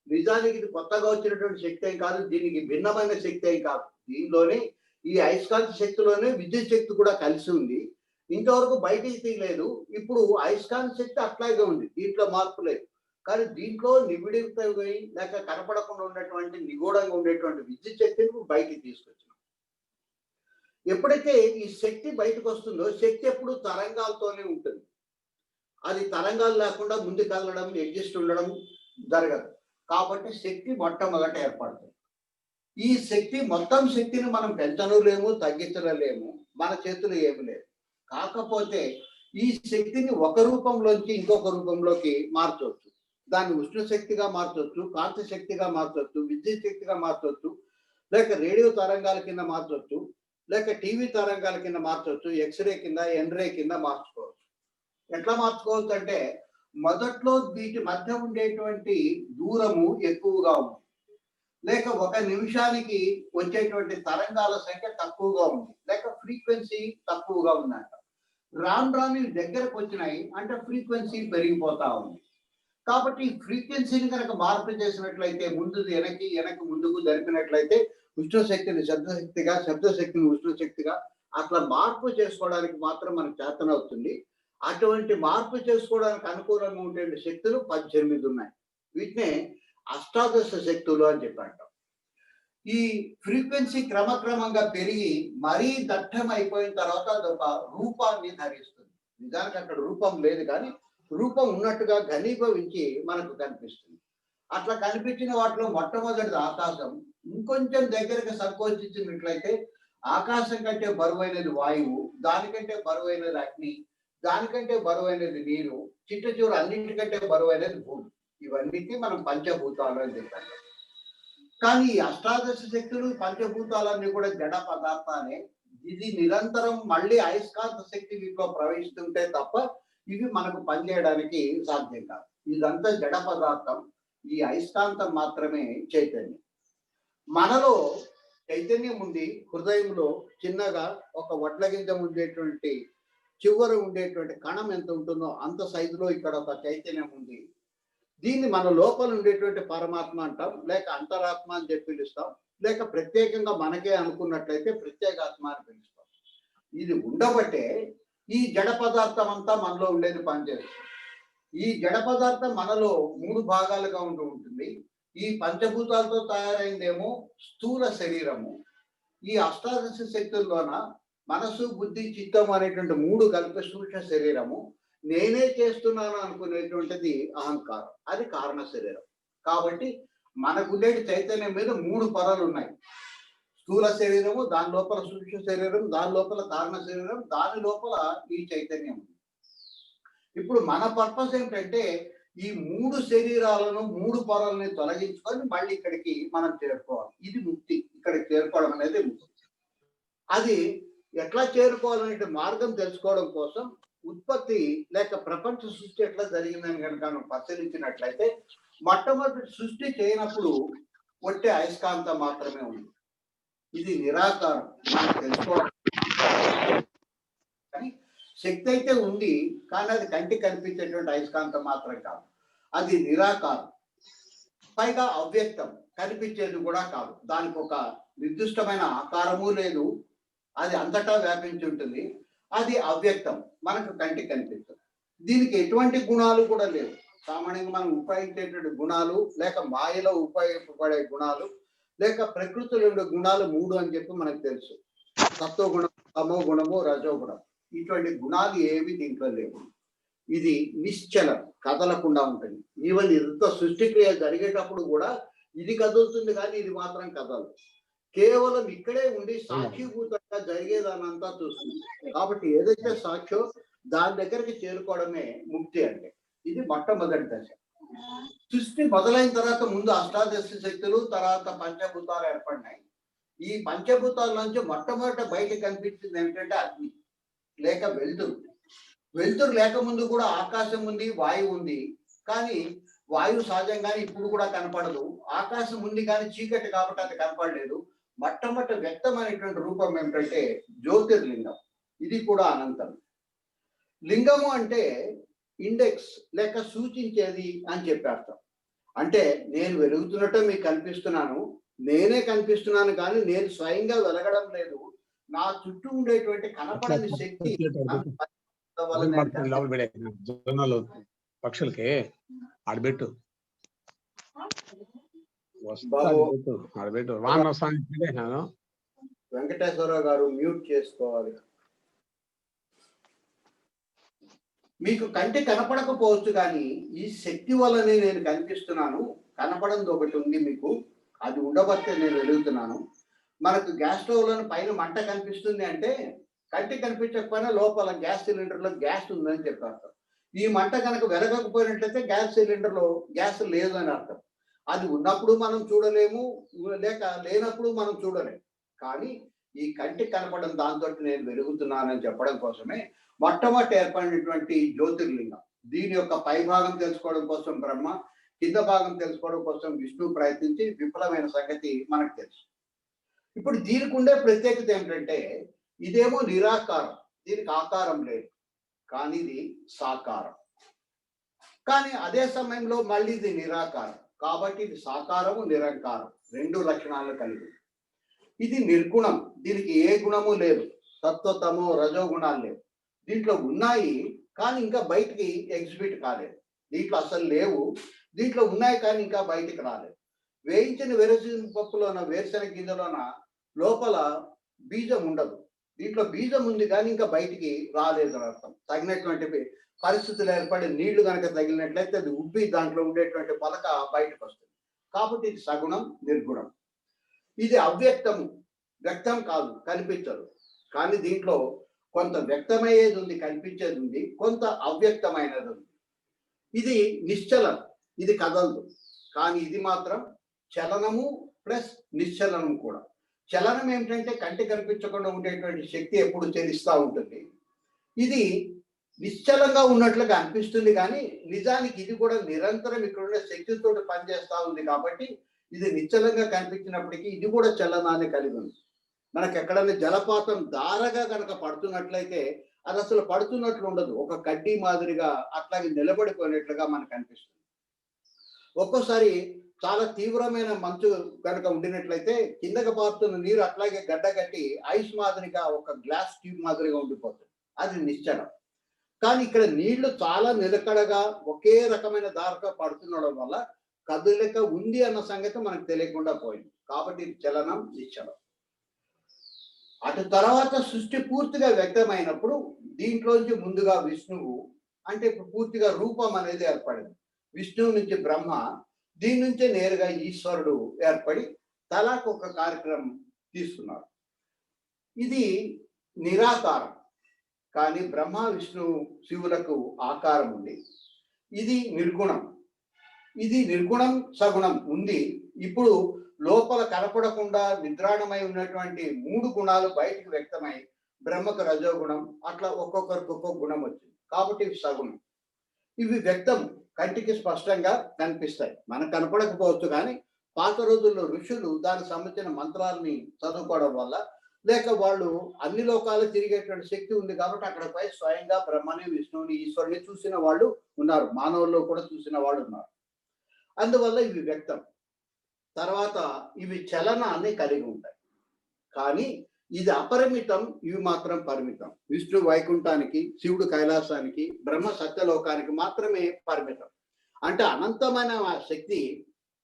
నిజానికి ఇది కొత్తగా వచ్చినటువంటి శక్తి ఏం కాదు, దీనికి భిన్నమైన శక్తి ఏం కాదు. దీనిలోనే ఈ అయస్కాంత శక్తిలోనే విద్యుత్ శక్తి కూడా కలిసి ఉంది. ఇంతవరకు బయటికి తీయలేదు. ఇప్పుడు అయస్కాంత శక్తి అట్లాగే ఉంది, దీంట్లో మార్పు లేదు. కానీ దీంట్లో నిబిడిపోయి లేక కనపడకుండా ఉన్నటువంటి నిగూఢంగా ఉండేటువంటి విద్యుత్ శక్తిని బయటికి తీసుకొచ్చినాం. ఎప్పుడైతే ఈ శక్తి బయటకు వస్తుందో, శక్తి ఎప్పుడు తరంగాలతోనే ఉంటుంది. అది తరంగాలు లేకుండా ముందు కదలడం, ఎగ్జిస్ట్ ఉండడం, జరగదు. కాబట్టి శక్తి మొట్టమొదట ఏర్పడుతుంది. ఈ శక్తి మొత్తం శక్తిని మనం పెంచలేము, తగ్గించలేము. మన చేతులు ఏమి లేదు. కాకపోతే ఈ శక్తిని ఒక రూపంలోంచి ఇంకొక రూపంలోకి మార్చవచ్చు. దాన్ని ఉష్ణ శక్తిగా మార్చవచ్చు, కాంతి శక్తిగా మార్చవచ్చు, విద్యుత్ శక్తిగా మార్చవచ్చు, లేక రేడియో తరంగాల కింద మార్చవచ్చు, లేక టీవీ తరంగాల కింద మార్చవచ్చు, ఎక్స్‌రే కింద, ఎన్‌రే కింద మార్చుకోవచ్చు. ఎట్లా మార్చుకోవచ్చు అంటే మొదట్లో వీటి మధ్య ఉండేటువంటి దూరము ఎక్కువగా ఉంది. లేక ఒక నిమిషానికి వచ్చేటువంటి తరంగాల సంఖ్య తక్కువగా ఉంది. లేక ఫ్రీక్వెన్సీ తక్కువగా ఉందంట. రాను రాను ఇవి దగ్గరకు వచ్చినాయి అంటే ఫ్రీక్వెన్సీ పెరిగిపోతా ఉంది. కాబట్టి ఈ ఫ్రీక్వెన్సీని కనుక మార్పు చేసినట్లయితే ముందుది వెనక్కి, వెనక్కి ముందుకు జరిపినట్లయితే ఉష్ణశక్తిని శబ్దశక్తిగా, శబ్దశక్తిని ఉష్ణశక్తిగా అట్లా మార్పు చేసుకోవడానికి మాత్రం మనకు చేతనవుతుంది. అటువంటి మార్పు చేసుకోవడానికి అనుకూలంగా ఉండే శక్తులు 18 ఉన్నాయి. వీటినే అష్టాదశ శక్తులు అని చెప్పి అంటాం. ఈ ఫ్రీక్వెన్సీ క్రమక్రమంగా పెరిగి మరీ దట్టం అయిపోయిన తర్వాత అదొక రూపాన్ని ధరిస్తుంది. నిజానికి అక్కడ రూపం లేదు కానీ రూపం ఉన్నట్టుగా ఘనీభవించి మనకు కనిపిస్తుంది. అట్లా కనిపించిన వాటిలో మొట్టమొదటిది ఆకాశం. ఇంకొంచెం దగ్గరకు సంకోచించినట్లయితే ఆకాశం కంటే బరువైనది వాయువు, దానికంటే బరువైనది అగ్ని, దానికంటే బరువైనది నీరు, చిట్ట చివరి అన్నింటికంటే బరువైనది భూమి. ఇవన్నిటినీ మనం పంచభూతాలు అని చెప్పాలి. కానీ ఈ అష్టాదశ శక్తులు పంచభూతాలన్నీ కూడా జడ పదార్థాలే. ఇది నిరంతరం మళ్ళీ అయస్కాంత శక్తి వీటిలో ప్రవహిస్తుంటే తప్ప ఇవి మనకు పనిచేయడానికి సాధ్యం కాదు. ఇదంతా జడ పదార్థం. ఈ అయస్కాంతం మాత్రమే చైతన్యం. మనలో చైతన్యం ఉంది. హృదయంలో చిన్నగా ఒక వడ్ల గింజ ఉండేటువంటి చివర ఉండేటువంటి కణం ఎంత ఉంటుందో అంత సైజులో ఇక్కడ ఒక చైతన్యం ఉంది. దీన్ని మన లోపల ఉండేటువంటి పరమాత్మ అంటాం, లేక అంతరాత్మ అని చెప్పి పిలుస్తాం, లేక ప్రత్యేకంగా మనకే అనుకున్నట్లయితే ప్రత్యేగాత్మ అని పిలుస్తాం. ఇది ఉండబట్టే ఈ జడ పదార్థం అంతా మనలో ఉండేది పనిచేస్తుంది. ఈ జడ పదార్థం మనలో 3 భాగాలుగా ఉంటుంది. ఈ పంచభూతాలతో తయారైందేమో స్థూల శరీరము. ఈ అష్టాదశ శక్తుల్లోన మనసు, బుద్ధి, చిత్తం అనేటువంటి 3 కలిపి సూక్ష్మ శరీరము. నేనే చేస్తున్నాను అనుకునేటువంటిది అహంకారం. అది కారణ శరీరం. కాబట్టి మనకుండేటి చైతన్యం మీద 3 పొరలు ఉన్నాయి. స్థూల శరీరము, దాని లోపల సూక్ష్మ శరీరం, దాని లోపల కారణ శరీరం, దాని లోపల ఈ చైతన్యం. ఇప్పుడు మన పర్పస్ ఏంటంటే ఈ 3 శరీరాలను 3 పొరల్ని తొలగించుకొని మళ్ళీ ఇక్కడికి మనం చేరుకోవాలి. ఇది ముక్తి. ఇక్కడికి చేరుకోవడం అనేది ముక్తి. అది ఎట్లా చేరుకోవాలనే మార్గం తెలుసుకోవడం కోసం ఉత్పత్తి లేక ప్రపంచ సృష్టి ఎట్లా జరిగిందని కనుక మనం పరిశీలించినట్లయితే మొట్టమొదటి సృష్టి చేయనప్పుడు ఒట్టే అయస్కాంతం మాత్రమే ఉంది. ఇది నిరాకారం. మనం తెలుసుకోవడం కానీ శక్తి అయితే ఉంది, కానీ అది కంటికి కనిపించేటువంటి అయస్కాంతం మాత్రం కాదు. అది నిరాకారం, పైగా అవ్యక్తం, కనిపించేది కూడా కాదు. దానికి ఒక నిర్దిష్టమైన ఆకారము లేదు. అది అంతటా వ్యాపించి ఉంటుంది. అది అవ్యక్తం, మనకు కంటికి కనిపిస్తుంది. దీనికి ఎటువంటి గుణాలు కూడా లేవు. సామాన్యంగా మనం ఉపయోగించేటువంటి గుణాలు, లేక మాయలో ఉపయోగపడే గుణాలు, లేక ప్రకృతిలో ఉండే గుణాలు 3 అని చెప్పి మనకు తెలుసు. సత్వగుణం, తమో గుణము, రజోగుణం. ఇటువంటి గుణాలు ఏవి దీంట్లో లేవు. ఇది నిశ్చలం, కదలకుండా ఉంటుంది. ఈవెన్ ఇంత సృష్టిక్రియ జరిగేటప్పుడు కూడా ఇది కదులుతుంది కానీ ఇది మాత్రం కదలదు. కేవలం ఇక్కడే ఉండి సాక్షిభూతంగా జరిగేదానంతా చూస్తుంది. కాబట్టి ఏదైతే సాక్షో దాని దగ్గరికి చేరుకోవడమే ముక్తి అంటే. ఇది మొట్టమొదటి దశ. సృష్టి మొదలైన తర్వాత ముందు అష్టాదశ శక్తులు, తర్వాత పంచభూతాలు ఏర్పడినాయి. ఈ పంచభూతాల నుంచి మొట్టమొదట బయట కనిపించింది ఏంటంటే అగ్ని లేక వెలుతురు. వెలుతురు లేకముందు కూడా ఆకాశం ఉంది, వాయువు ఉంది. కానీ వాయువు సహజంగానే ఇప్పుడు కూడా కనపడదు. ఆకాశం ఉంది కానీ చీకటి కాబట్టి అది కనపడలేదు. మొట్టమొదటి వ్యక్తమైనటువంటి రూపం ఏమిటంటే జ్యోతిర్లింగం. ఇది కూడా అనంతం. లింగము అంటే ఇండెక్స్ లేక సూచించేది అని చెప్పేస్తాం. అంటే నేను వెలుగుతున్నట్టు మీకు కనిపిస్తున్నాను, నేనే కనిపిస్తున్నాను కానీ నేను స్వయంగా వెలగడం లేదు. నా చుట్టూ ఉండేటువంటి కనపడని శక్తి పక్షులకి ఆడబెట్టు వెంకటేశ్వరరావు గారు మ్యూట్ చేసుకోవాలి. మీకు కంటి కనపడకపోవచ్చు కానీ ఈ శక్తి వల్లనే నేను కనిపిస్తున్నాను. కనపడంది ఒకటి ఉంది మీకు, అది ఉండబట్టే నేను వెలుగుతున్నాను. మనకు గ్యాస్ స్టవ్‌లోని పైన మంట కనిపిస్తుంది అంటే కంటికి కనిపించకపోయినా లోపల గ్యాస్ సిలిండర్‌లో గ్యాస్ ఉందని చెప్పి అర్థం. ఈ మంట గనక వెలగకపోయినట్లయితే గ్యాస్ సిలిండర్‌లో గ్యాస్ లేదు అని అర్థం. అది ఉన్నప్పుడు మనం చూడలేము, లేక లేనప్పుడు మనం చూడలేము. కానీ ఈ కంటికి కనపడని దాంతోటి నేను వెలుగుతున్నానని చెప్పడం కోసమే మొట్టమొదట ఏర్పడినటువంటి జ్యోతిర్లింగం. దీని యొక్క పైభాగం తెలుసుకోవడం కోసం బ్రహ్మ, కింద భాగం తెలుసుకోవడం కోసం విష్ణువు ప్రయత్నించి విఫలమైన సంగతి మనకు తెలుసు. ఇప్పుడు దీనికి ఉండే ప్రత్యేకత ఏమిటంటే ఇదేమో నిరాకారం, దీనికి ఆకారం లేదు, కానీ ఇది సాకారం. కానీ అదే సమయంలో మళ్ళీ ఇది నిరాకారం, కాబట్టి ఇది సాకారము నిరంకారం రెండు లక్షణాలను కలిగి ఉంది. ఇది నిర్గుణం, దీనికి ఏ గుణము లేదు, సత్వ తమో రజో గుణాలు లేవు. దీంట్లో ఉన్నాయి కానీ ఇంకా బయటికి ఎగ్జిబిట్ కాలేదు. దీంట్లో అసలు లేవు, దీంట్లో ఉన్నాయి కానీ ఇంకా బయటికి రాలేదు. వేయించిన వేరుశనగ పప్పులోన వేరుశనగ గింజలోన లోపల బీజం ఉండదు, దీంట్లో బీజం ఉంది కానీ ఇంకా బయటికి రాలేదు అని అర్థం. తగినటువంటి పరిస్థితులు ఏర్పడి నీళ్లు కనుక తగిలినట్లయితే అది ఉబ్బి దాంట్లో ఉండేటువంటి పలక బయటకు వస్తుంది. కాబట్టి ఇది సగుణం నిర్గుణం. ఇది అవ్యక్తము, వ్యక్తం కాదు, కనిపించదు. కానీ దీంట్లో కొంత వ్యక్తమయ్యేది ఉంది, కనిపించేది ఉంది, కొంత అవ్యక్తమైనది ఉంది. ఇది నిశ్చలం, ఇది కదలదు. కానీ ఇది మాత్రం చలనము ప్లస్ నిశ్చలనం కూడా. చలనం ఏమిటంటే కంటి కనిపించకుండా ఉండేటువంటి శక్తి ఎప్పుడు చలిస్తూ ఉంటుంది. ఇది నిశ్చలంగా ఉన్నట్లుగా అనిపిస్తుంది కానీ నిజానికి ఇది కూడా నిరంతరం ఇక్కడ ఉండే శక్తితో పనిచేస్తూ ఉంది. కాబట్టి ఇది నిశ్చలంగా కనిపించినప్పటికీ ఇది కూడా చలనాన్ని కలిగి ఉంది. మనకు ఎక్కడైనా జలపాతం దారగా కనుక పడుతున్నట్లయితే అది అసలు పడుతున్నట్లు ఉండదు, ఒక కడ్డీ మాదిరిగా అట్లాగే నిలబడిపోయినట్లుగా మనకు అనిపిస్తుంది. ఒక్కోసారి చాలా తీవ్రమైన మంచు కనుక ఉండినట్లయితే కిందకి పారుతున్న నీరు అట్లాగే గడ్డగట్టి ఐస్ మాదిరిగా ఒక గ్లాస్ ట్యూబ్ మాదిరిగా ఉండిపోతుంది, అది నిశ్చలం. కానీ ఇక్కడ నీళ్లు చాలా నిలకడగా ఒకే రకమైన దారిగా పడుతుండడం వల్ల కదలిక ఉంది అన్న సంగతి మనకు తెలియకుండా పోయింది. కాబట్టి ఇది చలనం నిశ్చలం. అటు తర్వాత సృష్టి పూర్తిగా వ్యక్తమైనప్పుడు దీంట్లోంచి ముందుగా విష్ణువు, అంటే ఇప్పుడు పూర్తిగా రూపం అనేది ఏర్పడింది. విష్ణువు నుంచి బ్రహ్మ, దీని నుంచే నేరుగా ఈశ్వరుడు ఏర్పడి తలాకు ఒక కార్యక్రమం తీసుకున్నారు. ఇది నిరాకారం, కానీ బ్రహ్మ విష్ణు శివులకు ఆకారం ఉంది. ఇది నిర్గుణం, ఇది నిర్గుణం సగుణం ఉంది. ఇప్పుడు లోపల కనపడకుండా నిద్రాణమై ఉన్నటువంటి మూడు గుణాలు బయటికి వ్యక్తమై బ్రహ్మకు రజోగుణం, అట్లా ఒక్కొక్కరికి ఒక్కొక్క గుణం వచ్చింది. కాబట్టి ఇవి సగుణం, ఇవి వ్యక్తం, కంటికి స్పష్టంగా కనిపిస్తాయి. మనకు కనపడకపోవచ్చు కానీ పాత రోజుల్లో ఋషులు దానికి సంబంధించిన మంత్రాలని చదువుకోవడం వల్ల, లేక వాళ్ళు అన్ని లోకాలు తిరిగేటువంటి శక్తి ఉంది కాబట్టి అక్కడపై స్వయంగా బ్రహ్మని విష్ణువుని ఈశ్వరుని చూసిన వాళ్ళు ఉన్నారు, మానవుల్లో కూడా చూసిన వాళ్ళు ఉన్నారు. అందువల్ల ఇవి వ్యక్తం. తర్వాత ఇవి చలనాన్ని కలిగి ఉంటాయి, కానీ ఇది అపరిమితం, ఇవి మాత్రం పరిమితం. విష్ణు వైకుంఠానికి, శివుడు కైలాసానికి, బ్రహ్మ సత్యలోకానికి మాత్రమే పరిమితం. అంటే అనంతమైన ఆ శక్తి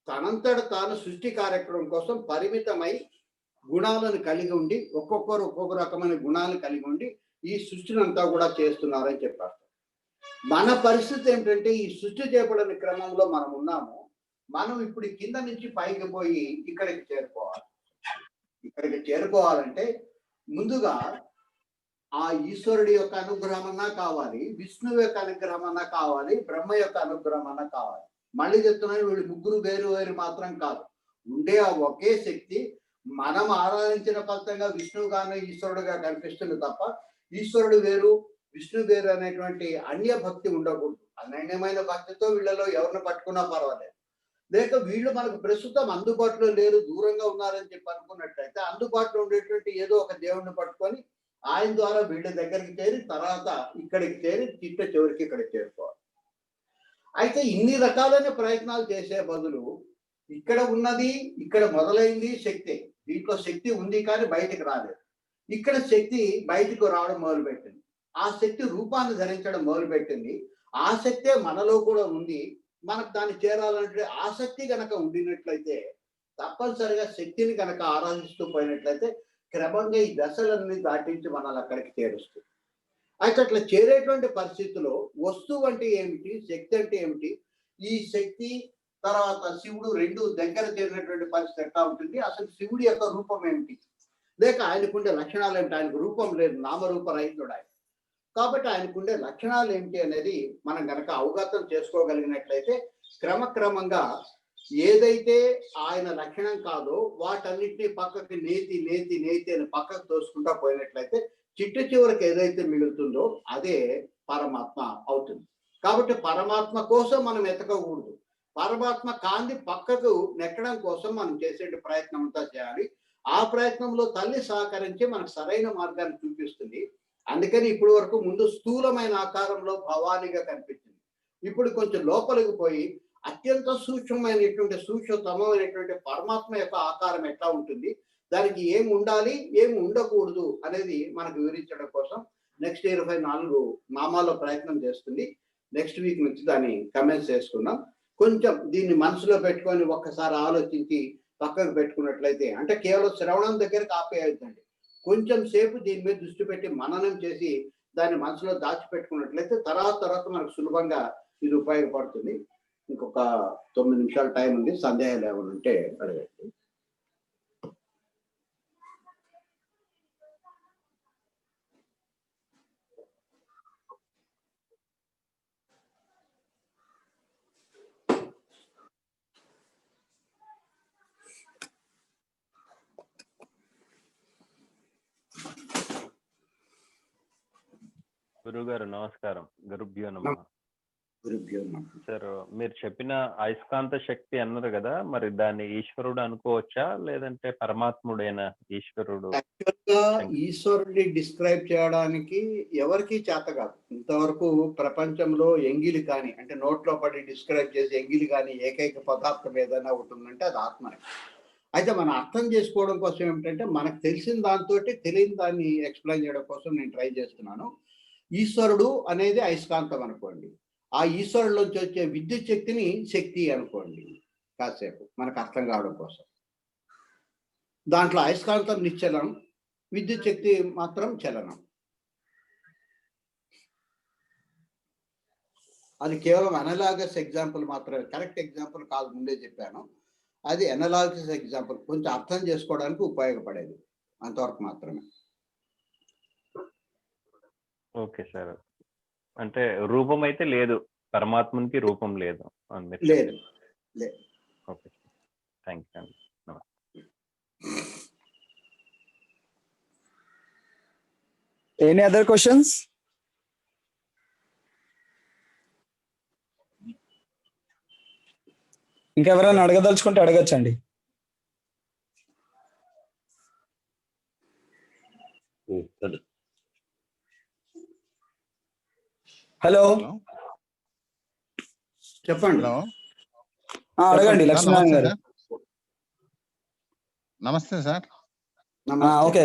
తనంతట తాను సృష్టి కార్యక్రమం కోసం పరిమితమై గుణాలను కలిగి ఉండి ఒక్కొక్కరు ఒక్కొక్క రకమైన గుణాలను కలిగి ఉండి ఈ సృష్టిని అంతా కూడా చేస్తున్నారని చెప్పారు. మన పరిస్థితి ఏమిటంటే ఈ సృష్టి చేపడని క్రమంలో మనం ఉన్నాము. మనం ఇప్పుడు కింద నుంచి పైకి పోయి ఇక్కడికి చేరుకోవాలి. ఇక్కడికి చేరుకోవాలంటే ముందుగా ఆ ఈశ్వరుడి యొక్క అనుగ్రహం అన్నా కావాలి, విష్ణువు యొక్క అనుగ్రహం అన్నా కావాలి, బ్రహ్మ యొక్క అనుగ్రహం అన్నా కావాలి. మళ్ళీ చెప్తున్నాను, వీళ్ళు ముగ్గురు వేరు వేరు మాత్రం కాదు, ఉండే ఆ ఒకే శక్తి మనం ఆరాధించిన ఫలితంగా విష్ణువుగాను ఈశ్వరుడుగా కనిపిస్తుంది తప్ప ఈశ్వరుడు వేరు విష్ణు వేరు అనేటువంటి అన్య భక్తి ఉండకూడదు. అనన్యమైన భక్తితో వీళ్ళలో ఎవరిని పట్టుకున్నా పర్వాలేదు. లేక వీళ్ళు మనకు ప్రస్తుతం అందుబాటులో లేరు, దూరంగా ఉన్నారని చెప్పి అనుకున్నట్లయితే అందుబాటులో ఉండేటువంటి ఏదో ఒక దేవుడిని పట్టుకొని ఆయన ద్వారా వీళ్ళ దగ్గరికి చేరి తర్వాత ఇక్కడికి చేరి చిట్ట చివరికి ఇక్కడికి చేరుకోవాలి. అయితే ఇన్ని రకాలైన ప్రయత్నాలు చేసే బదులు ఇక్కడ ఉన్నది, ఇక్కడ మొదలైంది శక్తి, దీంట్లో శక్తి ఉంది కానీ బయటికి రాలేదు. ఇక్కడ శక్తి బయటకు రావడం మొదలుపెట్టింది, ఆ శక్తి రూపాన్ని ధరించడం మొదలుపెట్టింది. ఆ శక్తే మనలో కూడా ఉంది. మనకు దాన్ని చేరాలంటే ఆసక్తి గనక ఉండినట్లయితే, తప్పనిసరిగా శక్తిని గనక ఆరాధిస్తూ పోయినట్లయితే క్రమంగా ఈ దశలన్నీ దాటించి మనల్ని అక్కడికి చేరుస్తుంది. అయితే అట్లా చేరేటువంటి పరిస్థితిలో వస్తువు అంటే ఏమిటి, శక్తి అంటే ఏమిటి, ఈ శక్తి తర్వాత శివుడు రెండు దగ్గర చేరినటువంటి పరిస్థితి ఎట్లా ఉంటుంది, అసలు శివుడి యొక్క రూపం ఏమిటి, లేక ఆయనకుండే లక్షణాలు ఏమిటి, ఆయనకు రూపం లేదు, నామరూప రహితుడు ఆయన. కాబట్టి ఆయనకుండే లక్షణాలు ఏమిటి అనేది మనం గనక అవగతం చేసుకోగలిగినట్లయితే క్రమక్రమంగా ఏదైతే ఆయన లక్షణం కాదో వాటన్నిటిని పక్కకి నేతి నేతి నేతి అని పక్కకు తోసుకుంటా పోయినట్లయితే చివరికి ఏదైతే మిగులుతుందో అదే పరమాత్మ అవుతుంది. కాబట్టి పరమాత్మ కోసం మనం ఎతకకూడదు, పరమాత్మ కాంతి పక్కకు నెక్కడం కోసం మనం చేసే ప్రయత్నం అంతా చేయాలి. ఆ ప్రయత్నంలో తల్లి సహకరించి మనకు సరైన మార్గాన్ని చూపిస్తుంది. అందుకని ఇప్పటి వరకు ముందు స్థూలమైన ఆకారంలో భవానిగా కనిపించింది. ఇప్పుడు కొంచెం లోపలికి పోయి అత్యంత సూక్ష్మమైనటువంటి సూక్ష్మతమైనటువంటి పరమాత్మ యొక్క ఆకారం ఎట్లా ఉంటుంది, దానికి ఏమి ఉండాలి ఏమి ఉండకూడదు అనేది మనకు వివరించడం కోసం నెక్స్ట్ 24 నామాల ప్రయత్నం చేస్తుంది. నెక్స్ట్ వీక్ నుంచి దాన్ని కమెంట్స్ చేసుకుందాం. కొంచెం దీన్ని మనసులో పెట్టుకొని ఒక్కసారి ఆలోచించి పక్కకు పెట్టుకున్నట్లయితే, అంటే కేవలం శ్రవణం దగ్గరకు ఆపేయద్దండి, కొంచెం సేపు దీని మీద దృష్టి పెట్టి మననం చేసి దాన్ని మనసులో దాచిపెట్టుకున్నట్లయితే తర్వాత మనకు సులభంగా ఇది ఉపయోగపడుతుంది. ఇంకొక 9 నిమిషాల టైం ఉంది, సందేహాలు ఏమైనా ఉంటే అడగండి. గురుగారు నమస్కారం. గురుభ్యో నమః. గురుభ్యో నమః. సార్, మీరు చెప్పిన అయస్కాంత శక్తి అన్నారు కదా, మరి దాన్ని ఈశ్వరుడు అనుకోవచ్చా లేదంటే పరమాత్ముడైనా ఈశ్వరుడు? యాక్చువల్గా ఈశ్వరుడిని డిస్క్రైబ్ చేయడానికి ఎవరికి చేత కాదు. ఇంతవరకు ప్రపంచంలో ఎంగిలి కానీ, అంటే నోట్లో పడి డిస్క్రైబ్ చేసి ఎంగిలి కానీ ఏకైక పదార్థం ఏదైనా ఉంటుందంటే అది ఆత్మనే. అయితే మనం అర్థం చేసుకోవడం కోసం ఏమిటంటే మనకు తెలిసిన దాంతో తెలియని దాన్ని ఎక్స్ప్లెయిన్ చేయడం కోసం నేను ట్రై చేస్తున్నాను. ఈశ్వరుడు అనేది అయస్కాంతం అనుకోండి, ఆ ఈశ్వరులోంచి వచ్చే విద్యుత్ శక్తిని శక్తి అనుకోండి, కాసేపు మనకు అర్థం కావడం కోసం. దాంట్లో అయస్కాంతం నిశ్చలం, విద్యుత్ శక్తి మాత్రం చలనం. అది కేవలం అనలాగస్ ఎగ్జాంపుల్ మాత్రమే, కరెక్ట్ ఎగ్జాంపుల్ కాదు, ముందే చెప్పాను. అది అనలాగస్ ఎగ్జాంపుల్, కొంచెం అర్థం చేసుకోవడానికి ఉపయోగపడేది, అంతవరకు మాత్రమే. ఓకే సార్, అంటే రూపం అయితే లేదు, పరమాత్మకి రూపం లేదు లేదు. ఓకే, థ్యాంక్ యూ అండి. Any other questions? ఇంకెవరైనా అడగదలుచుకుంటే అడగచ్చండి. హలో, చెప్పండి. అడగండి లక్ష్మీనారాయణ గారు. నమస్తే సార్. ఓకే,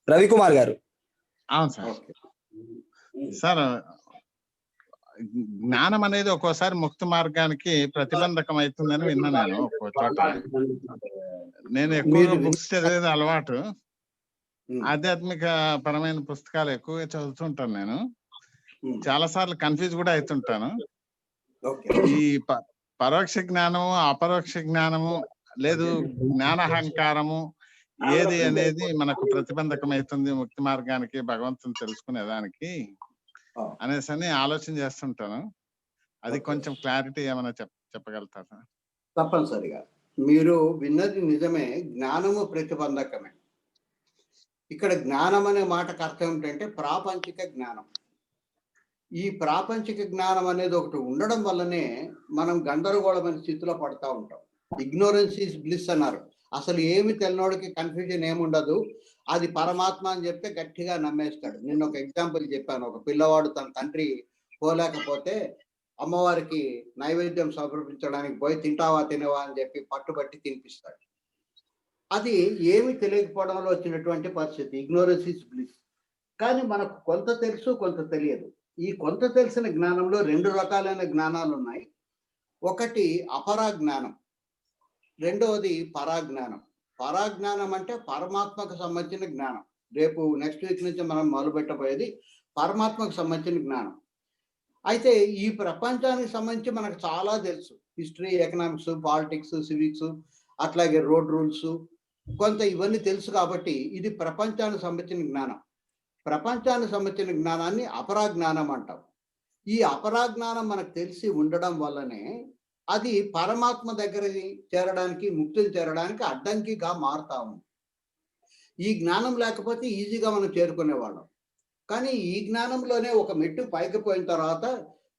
రవికుమార్ గారు. అవును సార్. సార్, జ్ఞానం అనేది ఒక్కోసారి ముక్తి మార్గానికి ప్రతిబంధకం అవుతుందని విన్నా నేను ఒక్కో చోట. నేను ఎక్కువగా బుక్స్ చదివేది అలవాటు, ఆధ్యాత్మిక పరమైన పుస్తకాలు ఎక్కువగా చదువుతుంటాను. నేను చాలా సార్లు కన్ఫ్యూజ్ కూడా అవుతుంటాను. ఈ పరోక్ష జ్ఞానము, అపరోక్ష జ్ఞానము, లేదు జ్ఞానాహంకారము ఏది అనేది మనకు ప్రతిబంధకం అవుతుంది ముక్తి మార్గానికి, భగవంతుని తెలుసుకునేదానికి అనేసి ఆలోచన చేస్తుంటాను. అది కొంచెం క్లారిటీ ఏమైనా చెప్పగలుగుతారా? తప్పనిసరిగా. మీరు విన్నది నిజమే, జ్ఞానము ప్రతిబంధకమే. ఇక్కడ జ్ఞానం అనే మాటకు అర్థం ఏంటంటే ప్రాపంచిక జ్ఞానం. ఈ ప్రాపంచిక జ్ఞానం అనేది ఒకటి ఉండడం వల్లనే మనం గందరగోళమైన స్థితిలో పడతా ఉంటాం. ఇగ్నోరెన్స్ ఈజ్ బ్లిస్ అన్నారు. అసలు ఏమి తెలియనోడికి కన్ఫ్యూజన్ ఏముండదు, అది పరమాత్మ అని చెప్తే గట్టిగా నమ్మేస్తాడు. నిన్న ఒక ఎగ్జాంపుల్ చెప్పాను. ఒక పిల్లవాడు తన తండ్రి పోలేకపోతే అమ్మవారికి నైవేద్యం సమర్పించడానికి పోయి తింటావా తినవా అని చెప్పి పట్టుబట్టి తినిపిస్తాడు. అది ఏమి తెలియకపోవడంలో వచ్చినటువంటి పరిస్థితి, ఇగ్నోరెన్స్ ఈజ్ బ్లిస్. కానీ మనకు కొంత తెలుసు, కొంత తెలియదు. ఈ కొంత తెలిసిన జ్ఞానంలో 2 రకాలైన జ్ఞానాలు ఉన్నాయి. ఒకటి అపరాజ్ఞానం, రెండవది పరాజ్ఞానం. పరాజ్ఞానం అంటే పరమాత్మకు సంబంధించిన జ్ఞానం. రేపు నెక్స్ట్ వీక్ నుంచి మనం మొదలుపెట్టబోయేది పరమాత్మకు సంబంధించిన జ్ఞానం. అయితే ఈ ప్రపంచానికి సంబంధించి మనకు చాలా తెలుసు. హిస్టరీ, ఎకనామిక్స్, పాలిటిక్స్, సివిక్స్, అట్లాగే రోడ్ రూల్స్, కొంత ఇవన్నీ తెలుసు. కాబట్టి ఇది ప్రపంచానికి సంబంధించిన జ్ఞానం. ప్రపంచానికి సంబంధించిన జ్ఞానాన్ని అపరాజ్ఞానం అంటాం. ఈ అపరాజ్ఞానం మనకు తెలిసి ఉండడం వల్లనే అది పరమాత్మ దగ్గరికి చేరడానికి, ముక్తిని చేరడానికి అడ్డంకిగా మారుతా ఉంది. ఈ జ్ఞానం లేకపోతే ఈజీగా మనం చేరుకునేవాళ్ళం. కానీ ఈ జ్ఞానంలోనే ఒక మెట్టు పైకి పోయిన తర్వాత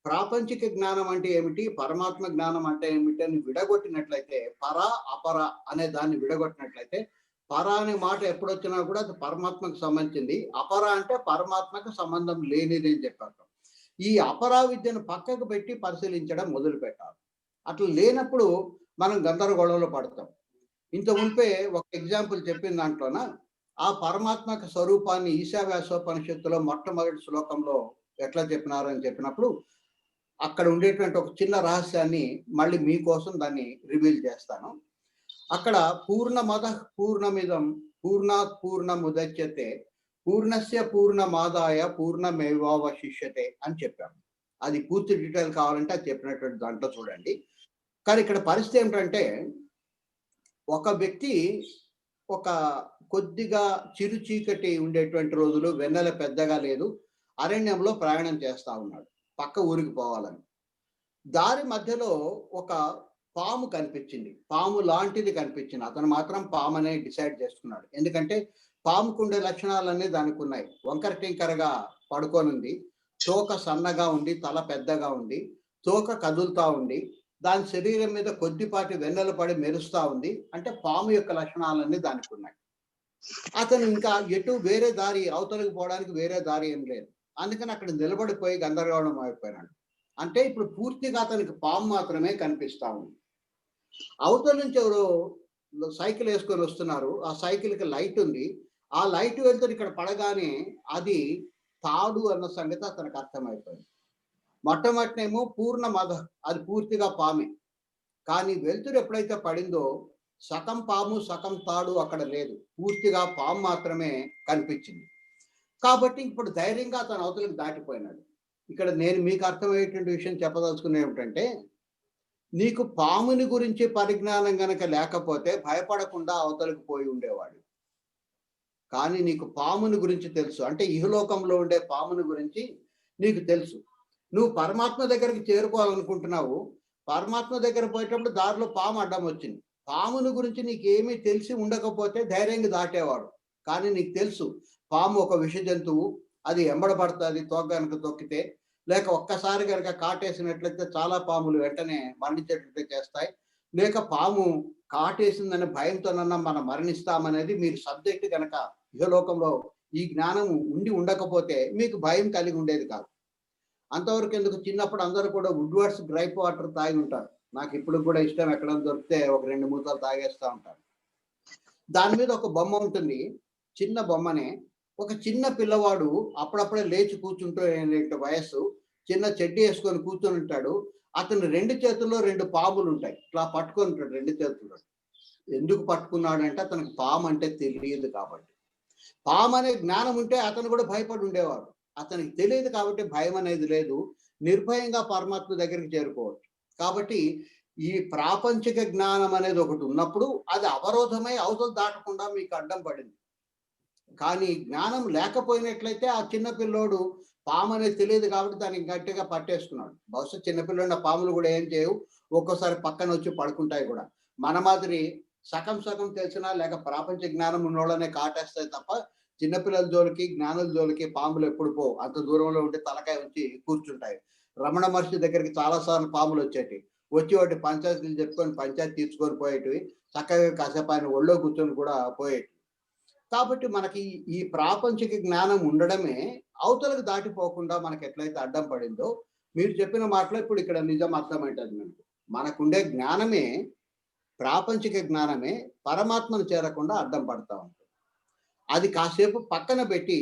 ప్రాపంచిక జ్ఞానం అంటే ఏమిటి, పరమాత్మ జ్ఞానం అంటే ఏమిటి అని విడగొట్టినట్లయితే, పర అపర అనే దాన్ని విడగొట్టినట్లయితే, పర అనే మాట ఎప్పుడొచ్చినా కూడా అది పరమాత్మకు సంబంధించింది, అపర అంటే పరమాత్మకు సంబంధం లేనిది అని చెప్పారు. ఈ అపరా విద్యను పక్కకు పెట్టి పరిశీలించడం మొదలు పెట్టాలి. అట్లా లేనప్పుడు మనం గందరగోళంలో పడతాం. ఇంత ఉంపే ఒక ఎగ్జాంపుల్ చెప్పిన దాంట్లోన ఆ పరమాత్మక స్వరూపాన్ని ఈశావ్యాసోపనిషత్తులో మొట్టమొదటి శ్లోకంలో ఎట్లా చెప్పినారు అని చెప్పినప్పుడు అక్కడ ఉండేటువంటి ఒక చిన్న రహస్యాన్ని మళ్ళీ మీకోసం దాన్ని రివీల్ చేస్తాను. అక్కడ పూర్ణమద పూర్ణమిదం పూర్ణాత్ పూర్ణముదచ్యతే పూర్ణస్య పూర్ణమాదాయ పూర్ణమేవావశిష్యతే అని చెప్పాము. అది పూర్తి డీటెయిల్ కావాలంటే అది చెప్పినటువంటి దాంట్లో చూడండి. కానీ ఇక్కడ పరిస్థితి ఏమిటంటే, ఒక వ్యక్తి ఒక కొద్దిగా చిరు చీకటి ఉండేటువంటి రోజులు, వెన్నెల పెద్దగా లేదు, అరణ్యంలో ప్రయాణం చేస్తా ఉన్నాడు పక్క ఊరికి పోవాలని. దారి మధ్యలో ఒక పాము కనిపించింది, పాము లాంటిది కనిపించింది. అతను మాత్రం పాము అనే డిసైడ్ చేసుకున్నాడు. ఎందుకంటే పాముకుండే లక్షణాలన్నీ దానికి ఉన్నాయి. వంకర టింకరగా పడుకోనుంది, తోక సన్నగా ఉంది, తల పెద్దగా ఉంది, తోక కదులుతా ఉంది, దాని శరీరం మీద కొద్దిపాటి వెన్నెల పడి మెరుస్తా ఉంది. అంటే పాము యొక్క లక్షణాలన్నీ దానికి ఉన్నాయి. అతను ఇంకా ఎటు వేరే దారి, అవతలికి పోవడానికి వేరే దారి ఏం లేదు. అందుకని అక్కడ నిలబడిపోయి గందరగోళం అయిపోయినాడు. అంటే ఇప్పుడు పూర్తిగా అతనికి పాము మాత్రమే కనిపిస్తా ఉంది. అవతల నుంచి ఎవరో సైకిల్ వేసుకొని వస్తున్నారు. ఆ సైకిల్కి లైట్ ఉంది. ఆ లైట్ వెళ్తే ఇక్కడ పడగానే అది తాడు అన్న సంగతి అతనికి అర్థమైపోయింది. మొట్టమొదటినేమో పూర్ణ మద, అది పూర్తిగా పామే. కానీ వెలుతురు ఎప్పుడైతే పడిందో సగం పాము సగం తాడు అక్కడ లేదు, పూర్తిగా పాము మాత్రమే కనిపించింది. కాబట్టి ఇప్పుడు ధైర్యంగా అతను అవతలకు దాటిపోయినాడు. ఇక్కడ నేను మీకు అర్థమయ్యేటువంటి విషయం చెప్పదలుచుకునే ఏమిటంటే, నీకు పాముని గురించి పరిజ్ఞానం గనక లేకపోతే భయపడకుండా అవతలకు పోయి ఉండేవాడు. కానీ నీకు పాముని గురించి తెలుసు, అంటే ఇహలోకంలో ఉండే పాముని గురించి నీకు తెలుసు. నువ్వు పరమాత్మ దగ్గరికి చేరుకోవాలనుకుంటున్నావు. పరమాత్మ దగ్గర పోయేటప్పుడు దారిలో పాము అడ్డం వచ్చింది. పాముని గురించి నీకు ఏమీ తెలిసి ఉండకపోతే ధైర్యంగా దాటేవాడు. కానీ నీకు తెలుసు పాము ఒక విష జంతువు, అది ఎంబడబడుతుంది తోక గనక తొక్కితే, లేక ఒక్కసారి కనుక కాటేసినట్లయితే చాలా పాములు వెంటనే మరణించేటట్టు చేస్తాయి, లేక పాము కాటేసిందనే భయంతోనన్నా మనం మరణిస్తామనేది మీరు సబ్జెక్ట్ కనుక ఇహలోకంలో ఈ జ్ఞానం ఉండి ఉండకపోతే మీకు భయం కలిగి ఉండేది కాదు. అంతవరకు ఎందుకు, చిన్నప్పుడు అందరూ కూడా వుడ్వర్డ్స్ గ్రైప్ వాటర్ తాగి ఉంటారు. నాకు ఇప్పుడు కూడా ఇష్టం, ఎక్కడ దొరికితే ఒక 2 మూతలు తాగేస్తూ ఉంటాను. దాని మీద ఒక బొమ్మ ఉంటుంది, చిన్న బొమ్మనే. ఒక చిన్న పిల్లవాడు అప్పుడప్పుడే లేచి కూర్చుంటూ వయస్సు, చిన్న చెడ్డీ వేసుకొని కూర్చొని ఉంటాడు. అతను 2 చేతుల్లో 2 పాములు ఉంటాయి, ఇట్లా పట్టుకొని ఉంటాడు 2 చేతుల్లో. ఎందుకు పట్టుకున్నాడంటే అతనికి పాము అంటే తెలియదు కాబట్టి. పాము అనే జ్ఞానం ఉంటే అతను కూడా భయపడి ఉండేవాడు. అతనికి తెలియదు కాబట్టి భయం అనేది లేదు, నిర్భయంగా పరమాత్మ దగ్గరికి చేరుకోవచ్చు. కాబట్టి ఈ ప్రాపంచిక జ్ఞానం అనేది ఒకటి ఉన్నప్పుడు అది అవరోధమై అవతల దాటకుండా మీకు అడ్డం పడింది. కానీ జ్ఞానం లేకపోయినట్లయితే ఆ చిన్న పిల్లోడు పాము అనేది తెలియదు కాబట్టి దానికి గట్టిగా పట్టేసుకున్నాడు. బహుశా చిన్నపిల్లోడిన పాములు కూడా ఏం చేయవు, ఒక్కోసారి పక్కన వచ్చి పడుకుంటాయి కూడా. మన మాదిరి సగం సగం తెలిసినా లేక ప్రాపంచ జ్ఞానం ఉన్నోళ్ళనే కాటేస్తాయి తప్ప చిన్నపిల్లల జోలికి జ్ఞానుల జోలికి పాములు ఎప్పుడు పోవు. అంత దూరంలో ఉంటే తలకాయ వచ్చి కూర్చుంటాయి. రమణ మహర్షి దగ్గరికి చాలాసార్లు పాములు వచ్చేటి, వచ్చి వాటి పంచాయతీలు చెప్పుకొని పంచాయతీ తీర్చుకొని పోయేటివి, చక్కగా కాసేపు ఆయన ఒళ్ళో కూర్చొని కూడా పోయేటి. కాబట్టి మనకి ఈ ప్రాపంచిక జ్ఞానం ఉండడమే అవతలకు దాటిపోకుండా మనకి ఎట్లయితే అడ్డం పడిందో, మీరు చెప్పిన మాటలో ఇప్పుడు ఇక్కడ నిజం అర్థమైంటది. మనకుండే జ్ఞానమే, ప్రాపంచిక జ్ఞానమే పరమాత్మను చేరకుండా అడ్డం పడతా ఉంటుంది. అది కాసేపు పక్కన పెట్టి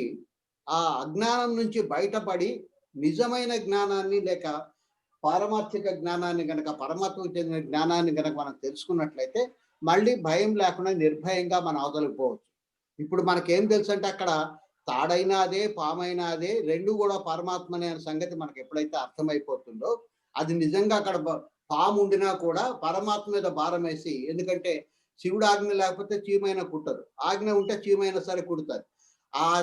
ఆ అజ్ఞానం నుంచి బయటపడి నిజమైన జ్ఞానాన్ని లేక పారమార్థిక జ్ఞానాన్ని గనక, పరమాత్మకు చెందిన జ్ఞానాన్ని గనక మనం తెలుసుకున్నట్లయితే మళ్ళీ భయం లేకుండా నిర్భయంగా మన అవతలకు పోవచ్చు. ఇప్పుడు మనకేం తెలుసు అంటే అక్కడ తాడైనా అదే, పామైనా అదే, రెండు కూడా పరమాత్మనే అనే సంగతి మనకు ఎప్పుడైతే అర్థమైపోతుందో, అది నిజంగా అక్కడ పాము ఉండినా కూడా పరమాత్మ మీద భారం వేసి, ఎందుకంటే శివుడు ఆజ్ఞ లేకపోతే చీమైనా కుట్టదు, ఆజ్ఞ ఉంటే చీమైనా సరే కుడుతుంది.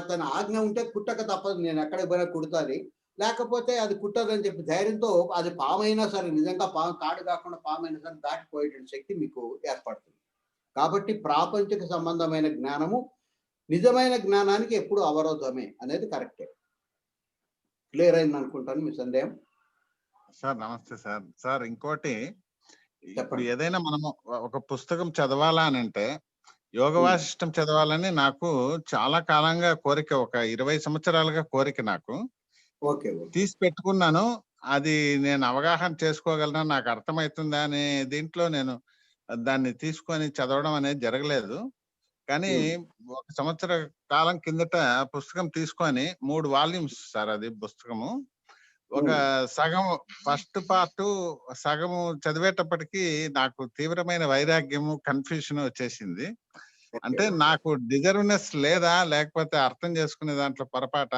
తన ఆజ్ఞ ఉంటే కుట్టక తప్పదు, నేను ఎక్కడికి పోయినా కుడుతుంది, లేకపోతే అది కుట్టదని చెప్పి ధైర్యంతో అది పామైనా సరే, నిజంగా పాము తాడు కాకుండా పామైనా సరే దాటిపోయేటువంటి శక్తి మీకు ఏర్పడుతుంది. కాబట్టి ప్రాపంచిక సంబంధమైన జ్ఞానము నిజమైన జ్ఞానానికి ఎప్పుడు అవరోధమే అనేది కరెక్టే. క్లియర్ అయింది అనుకుంటాను మీ సందేహం. సార్ నమస్తే సార్. సార్ ఇంకోటి, ఇప్పుడు ఏదైనా మనము ఒక పుస్తకం చదవాలా అని అంటే యోగ వాసిష్టం చదవాలని నాకు చాలా కాలంగా కోరిక, ఒక 20 సంవత్సరాలుగా కోరిక నాకు. తీసి పెట్టుకున్నాను. అది నేను అవగాహన చేసుకోగలనా, నాకు అర్థమవుతుందా అనే దీంట్లో నేను దాన్ని తీసుకొని చదవడం అనేది జరగలేదు. కానీ 1 సంవత్సర కాలం కిందట పుస్తకం తీసుకొని 3 వాల్యూమ్స్ సార్ అది పుస్తకము. ఒక సగం ఫస్ట్ పార్ట్ సగము చదివేటప్పటికి నాకు తీవ్రమైన వైరాగ్యము, కన్ఫ్యూషన్ వచ్చేసింది. అంటే నాకు డిజర్వ్నెస్ లేదా, లేకపోతే అర్థం చేసుకునే దాంట్లో పొరపాట,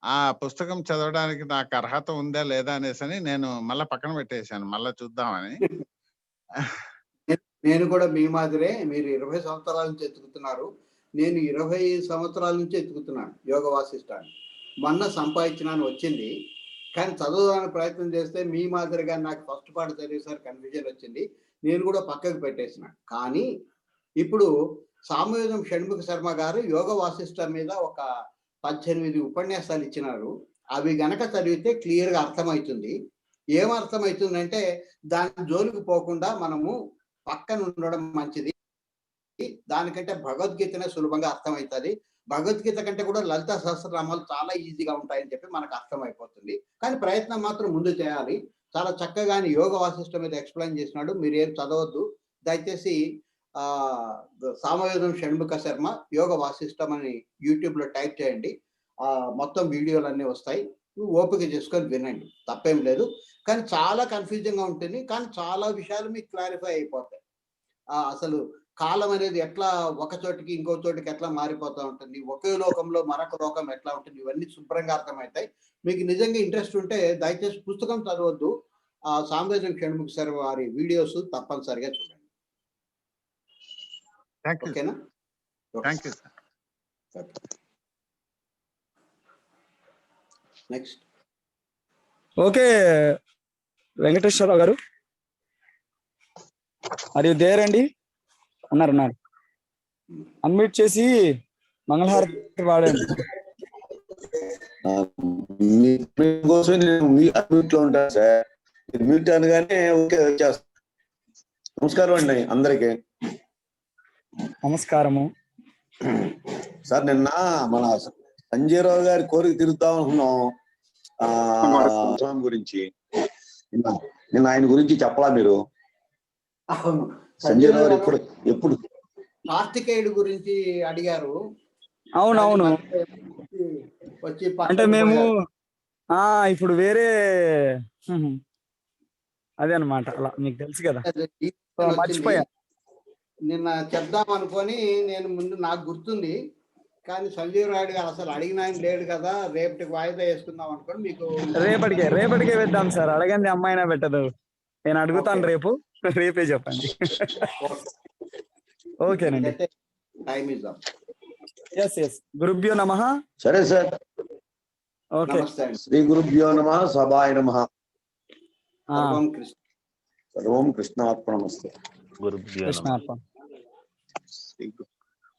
ఆ పుస్తకం చదవడానికి నాకు అర్హత ఉందా లేదా అనేసి నేను మళ్ళా పక్కన పెట్టేశాను, మళ్ళా చూద్దామని. నేను కూడా మీ మాదిరే, మీరు 20 సంవత్సరాల నుంచి ఎత్తుకుతున్నారు, నేను 20 సంవత్సరాల నుంచి ఎత్తుకుతున్నాను యోగ వాసిష్టాన్ని. మొన్న సంపాదించినాను వచ్చింది, కానీ చదవడానికి ప్రయత్నం చేస్తే మీ మాదిరిగా నాకు ఫస్ట్ పార్ట్ చదివేసరికి కన్ఫ్యూజన్ వచ్చింది, నేను కూడా పక్కకు పెట్టేసిన. కానీ ఇప్పుడు సామవేదం షణ్ముఖ శర్మ గారు యోగ వాసిష్ట మీద ఒక 18 ఉపన్యాసాలు ఇచ్చినారు. అవి గనక చదివితే క్లియర్గా అర్థమవుతుంది. ఏమర్థమవుతుందంటే, దాని జోలికి పోకుండా మనము పక్కన ఉండడం మంచిది. దానికంటే భగవద్గీతనే సులభంగా అర్థమవుతుంది. భగవద్గీత కంటే కూడా లలిత సహస్రనామాలు చాలా ఈజీగా ఉంటాయని చెప్పి మనకు అర్థమైపోతుంది. కానీ ప్రయత్నం మాత్రం ముందు చేయాలి. చాలా చక్కగా యోగ వాసిష్ట మీద ఎక్స్ప్లెయిన్ చేసినాడు. మీరు ఏం చదవద్దు దయచేసి. సామవేదం షణ్ముఖ శర్మ యోగ వాసిష్టం అని యూట్యూబ్ లో టైప్ చేయండి, మొత్తం వీడియోలు అన్నీ వస్తాయి. ఓపిక చేసుకొని వినండి, తప్పేం లేదు. కానీ చాలా కన్ఫ్యూజింగ్ గా ఉంటుంది, కానీ చాలా విషయాలు మీకు క్లారిఫై అయిపోతాయి. అసలు కాలం అనేది ఎట్లా ఒక చోటికి ఇంకో చోటికి ఎట్లా మారిపోతూ ఉంటుంది, ఒకే లోకంలో మరొక లోకం ఎట్లా ఉంటుంది, ఇవన్నీ శుభ్రంగా అర్థమవుతాయి. మీకు నిజంగా ఇంట్రెస్ట్ ఉంటే దయచేసి పుస్తకం చదవద్దు, సామవేదం షణ్ముఖ శర్మ వారి వీడియోస్ తప్పనిసరిగా చూడండి. ఓకేనా? Thank you sir. Next. Okay Venkateswararao garu, అది దేరండి ఉన్నారు అన్మ్యూట్ చేసి మంగళహారతి వాడండి. మ్యూట్ అనగానే ఓకే వచ్చేస్తా. నమస్కారం అండి అందరికి. నమస్కారము సార్. నిన్న మన సంజయరావు గారి కోరిక తిరుగుతా ఉంటున్నాం స్వామి గురించి. నిన్న ఆయన గురించి చెప్పలా మీరు? సంజయరావు ఎప్పుడు కార్తికేయుడు గురించి అడిగారు. అవునవును, వచ్చి అంటే మేము ఇప్పుడు వేరే అదే అన్నమాట, అలా మీకు తెలుసు కదా, మర్చిపోయా. నిన్న చెప్దాం అనుకొని నేను ముందు నాకు గుర్తుంది, కానీ సంజీవ్ రాయుడు గారు అసలు అడిగిన ఆయన లేడు కదా, రేపటికి వాయిదా వేసుకుందాం అనుకోండి. మీకు రేపటికే వేద్దాం సార్, అడగండి అమ్మాయినా పెట్టదు, నేను అడుగుతాను రేపే చెప్పండి. ఓకేనండి, టైం ఇద్దాం. ఎస్ గురుభ్యో నమః. సరే సార్, ఓకే. శ్రీ గురుభ్యో నమః. సభాయ నమః. సర్వం సర్వం కృష్ణార్పణమస్తు. గురుభ్యో నమః. కృష్ణార్పణ.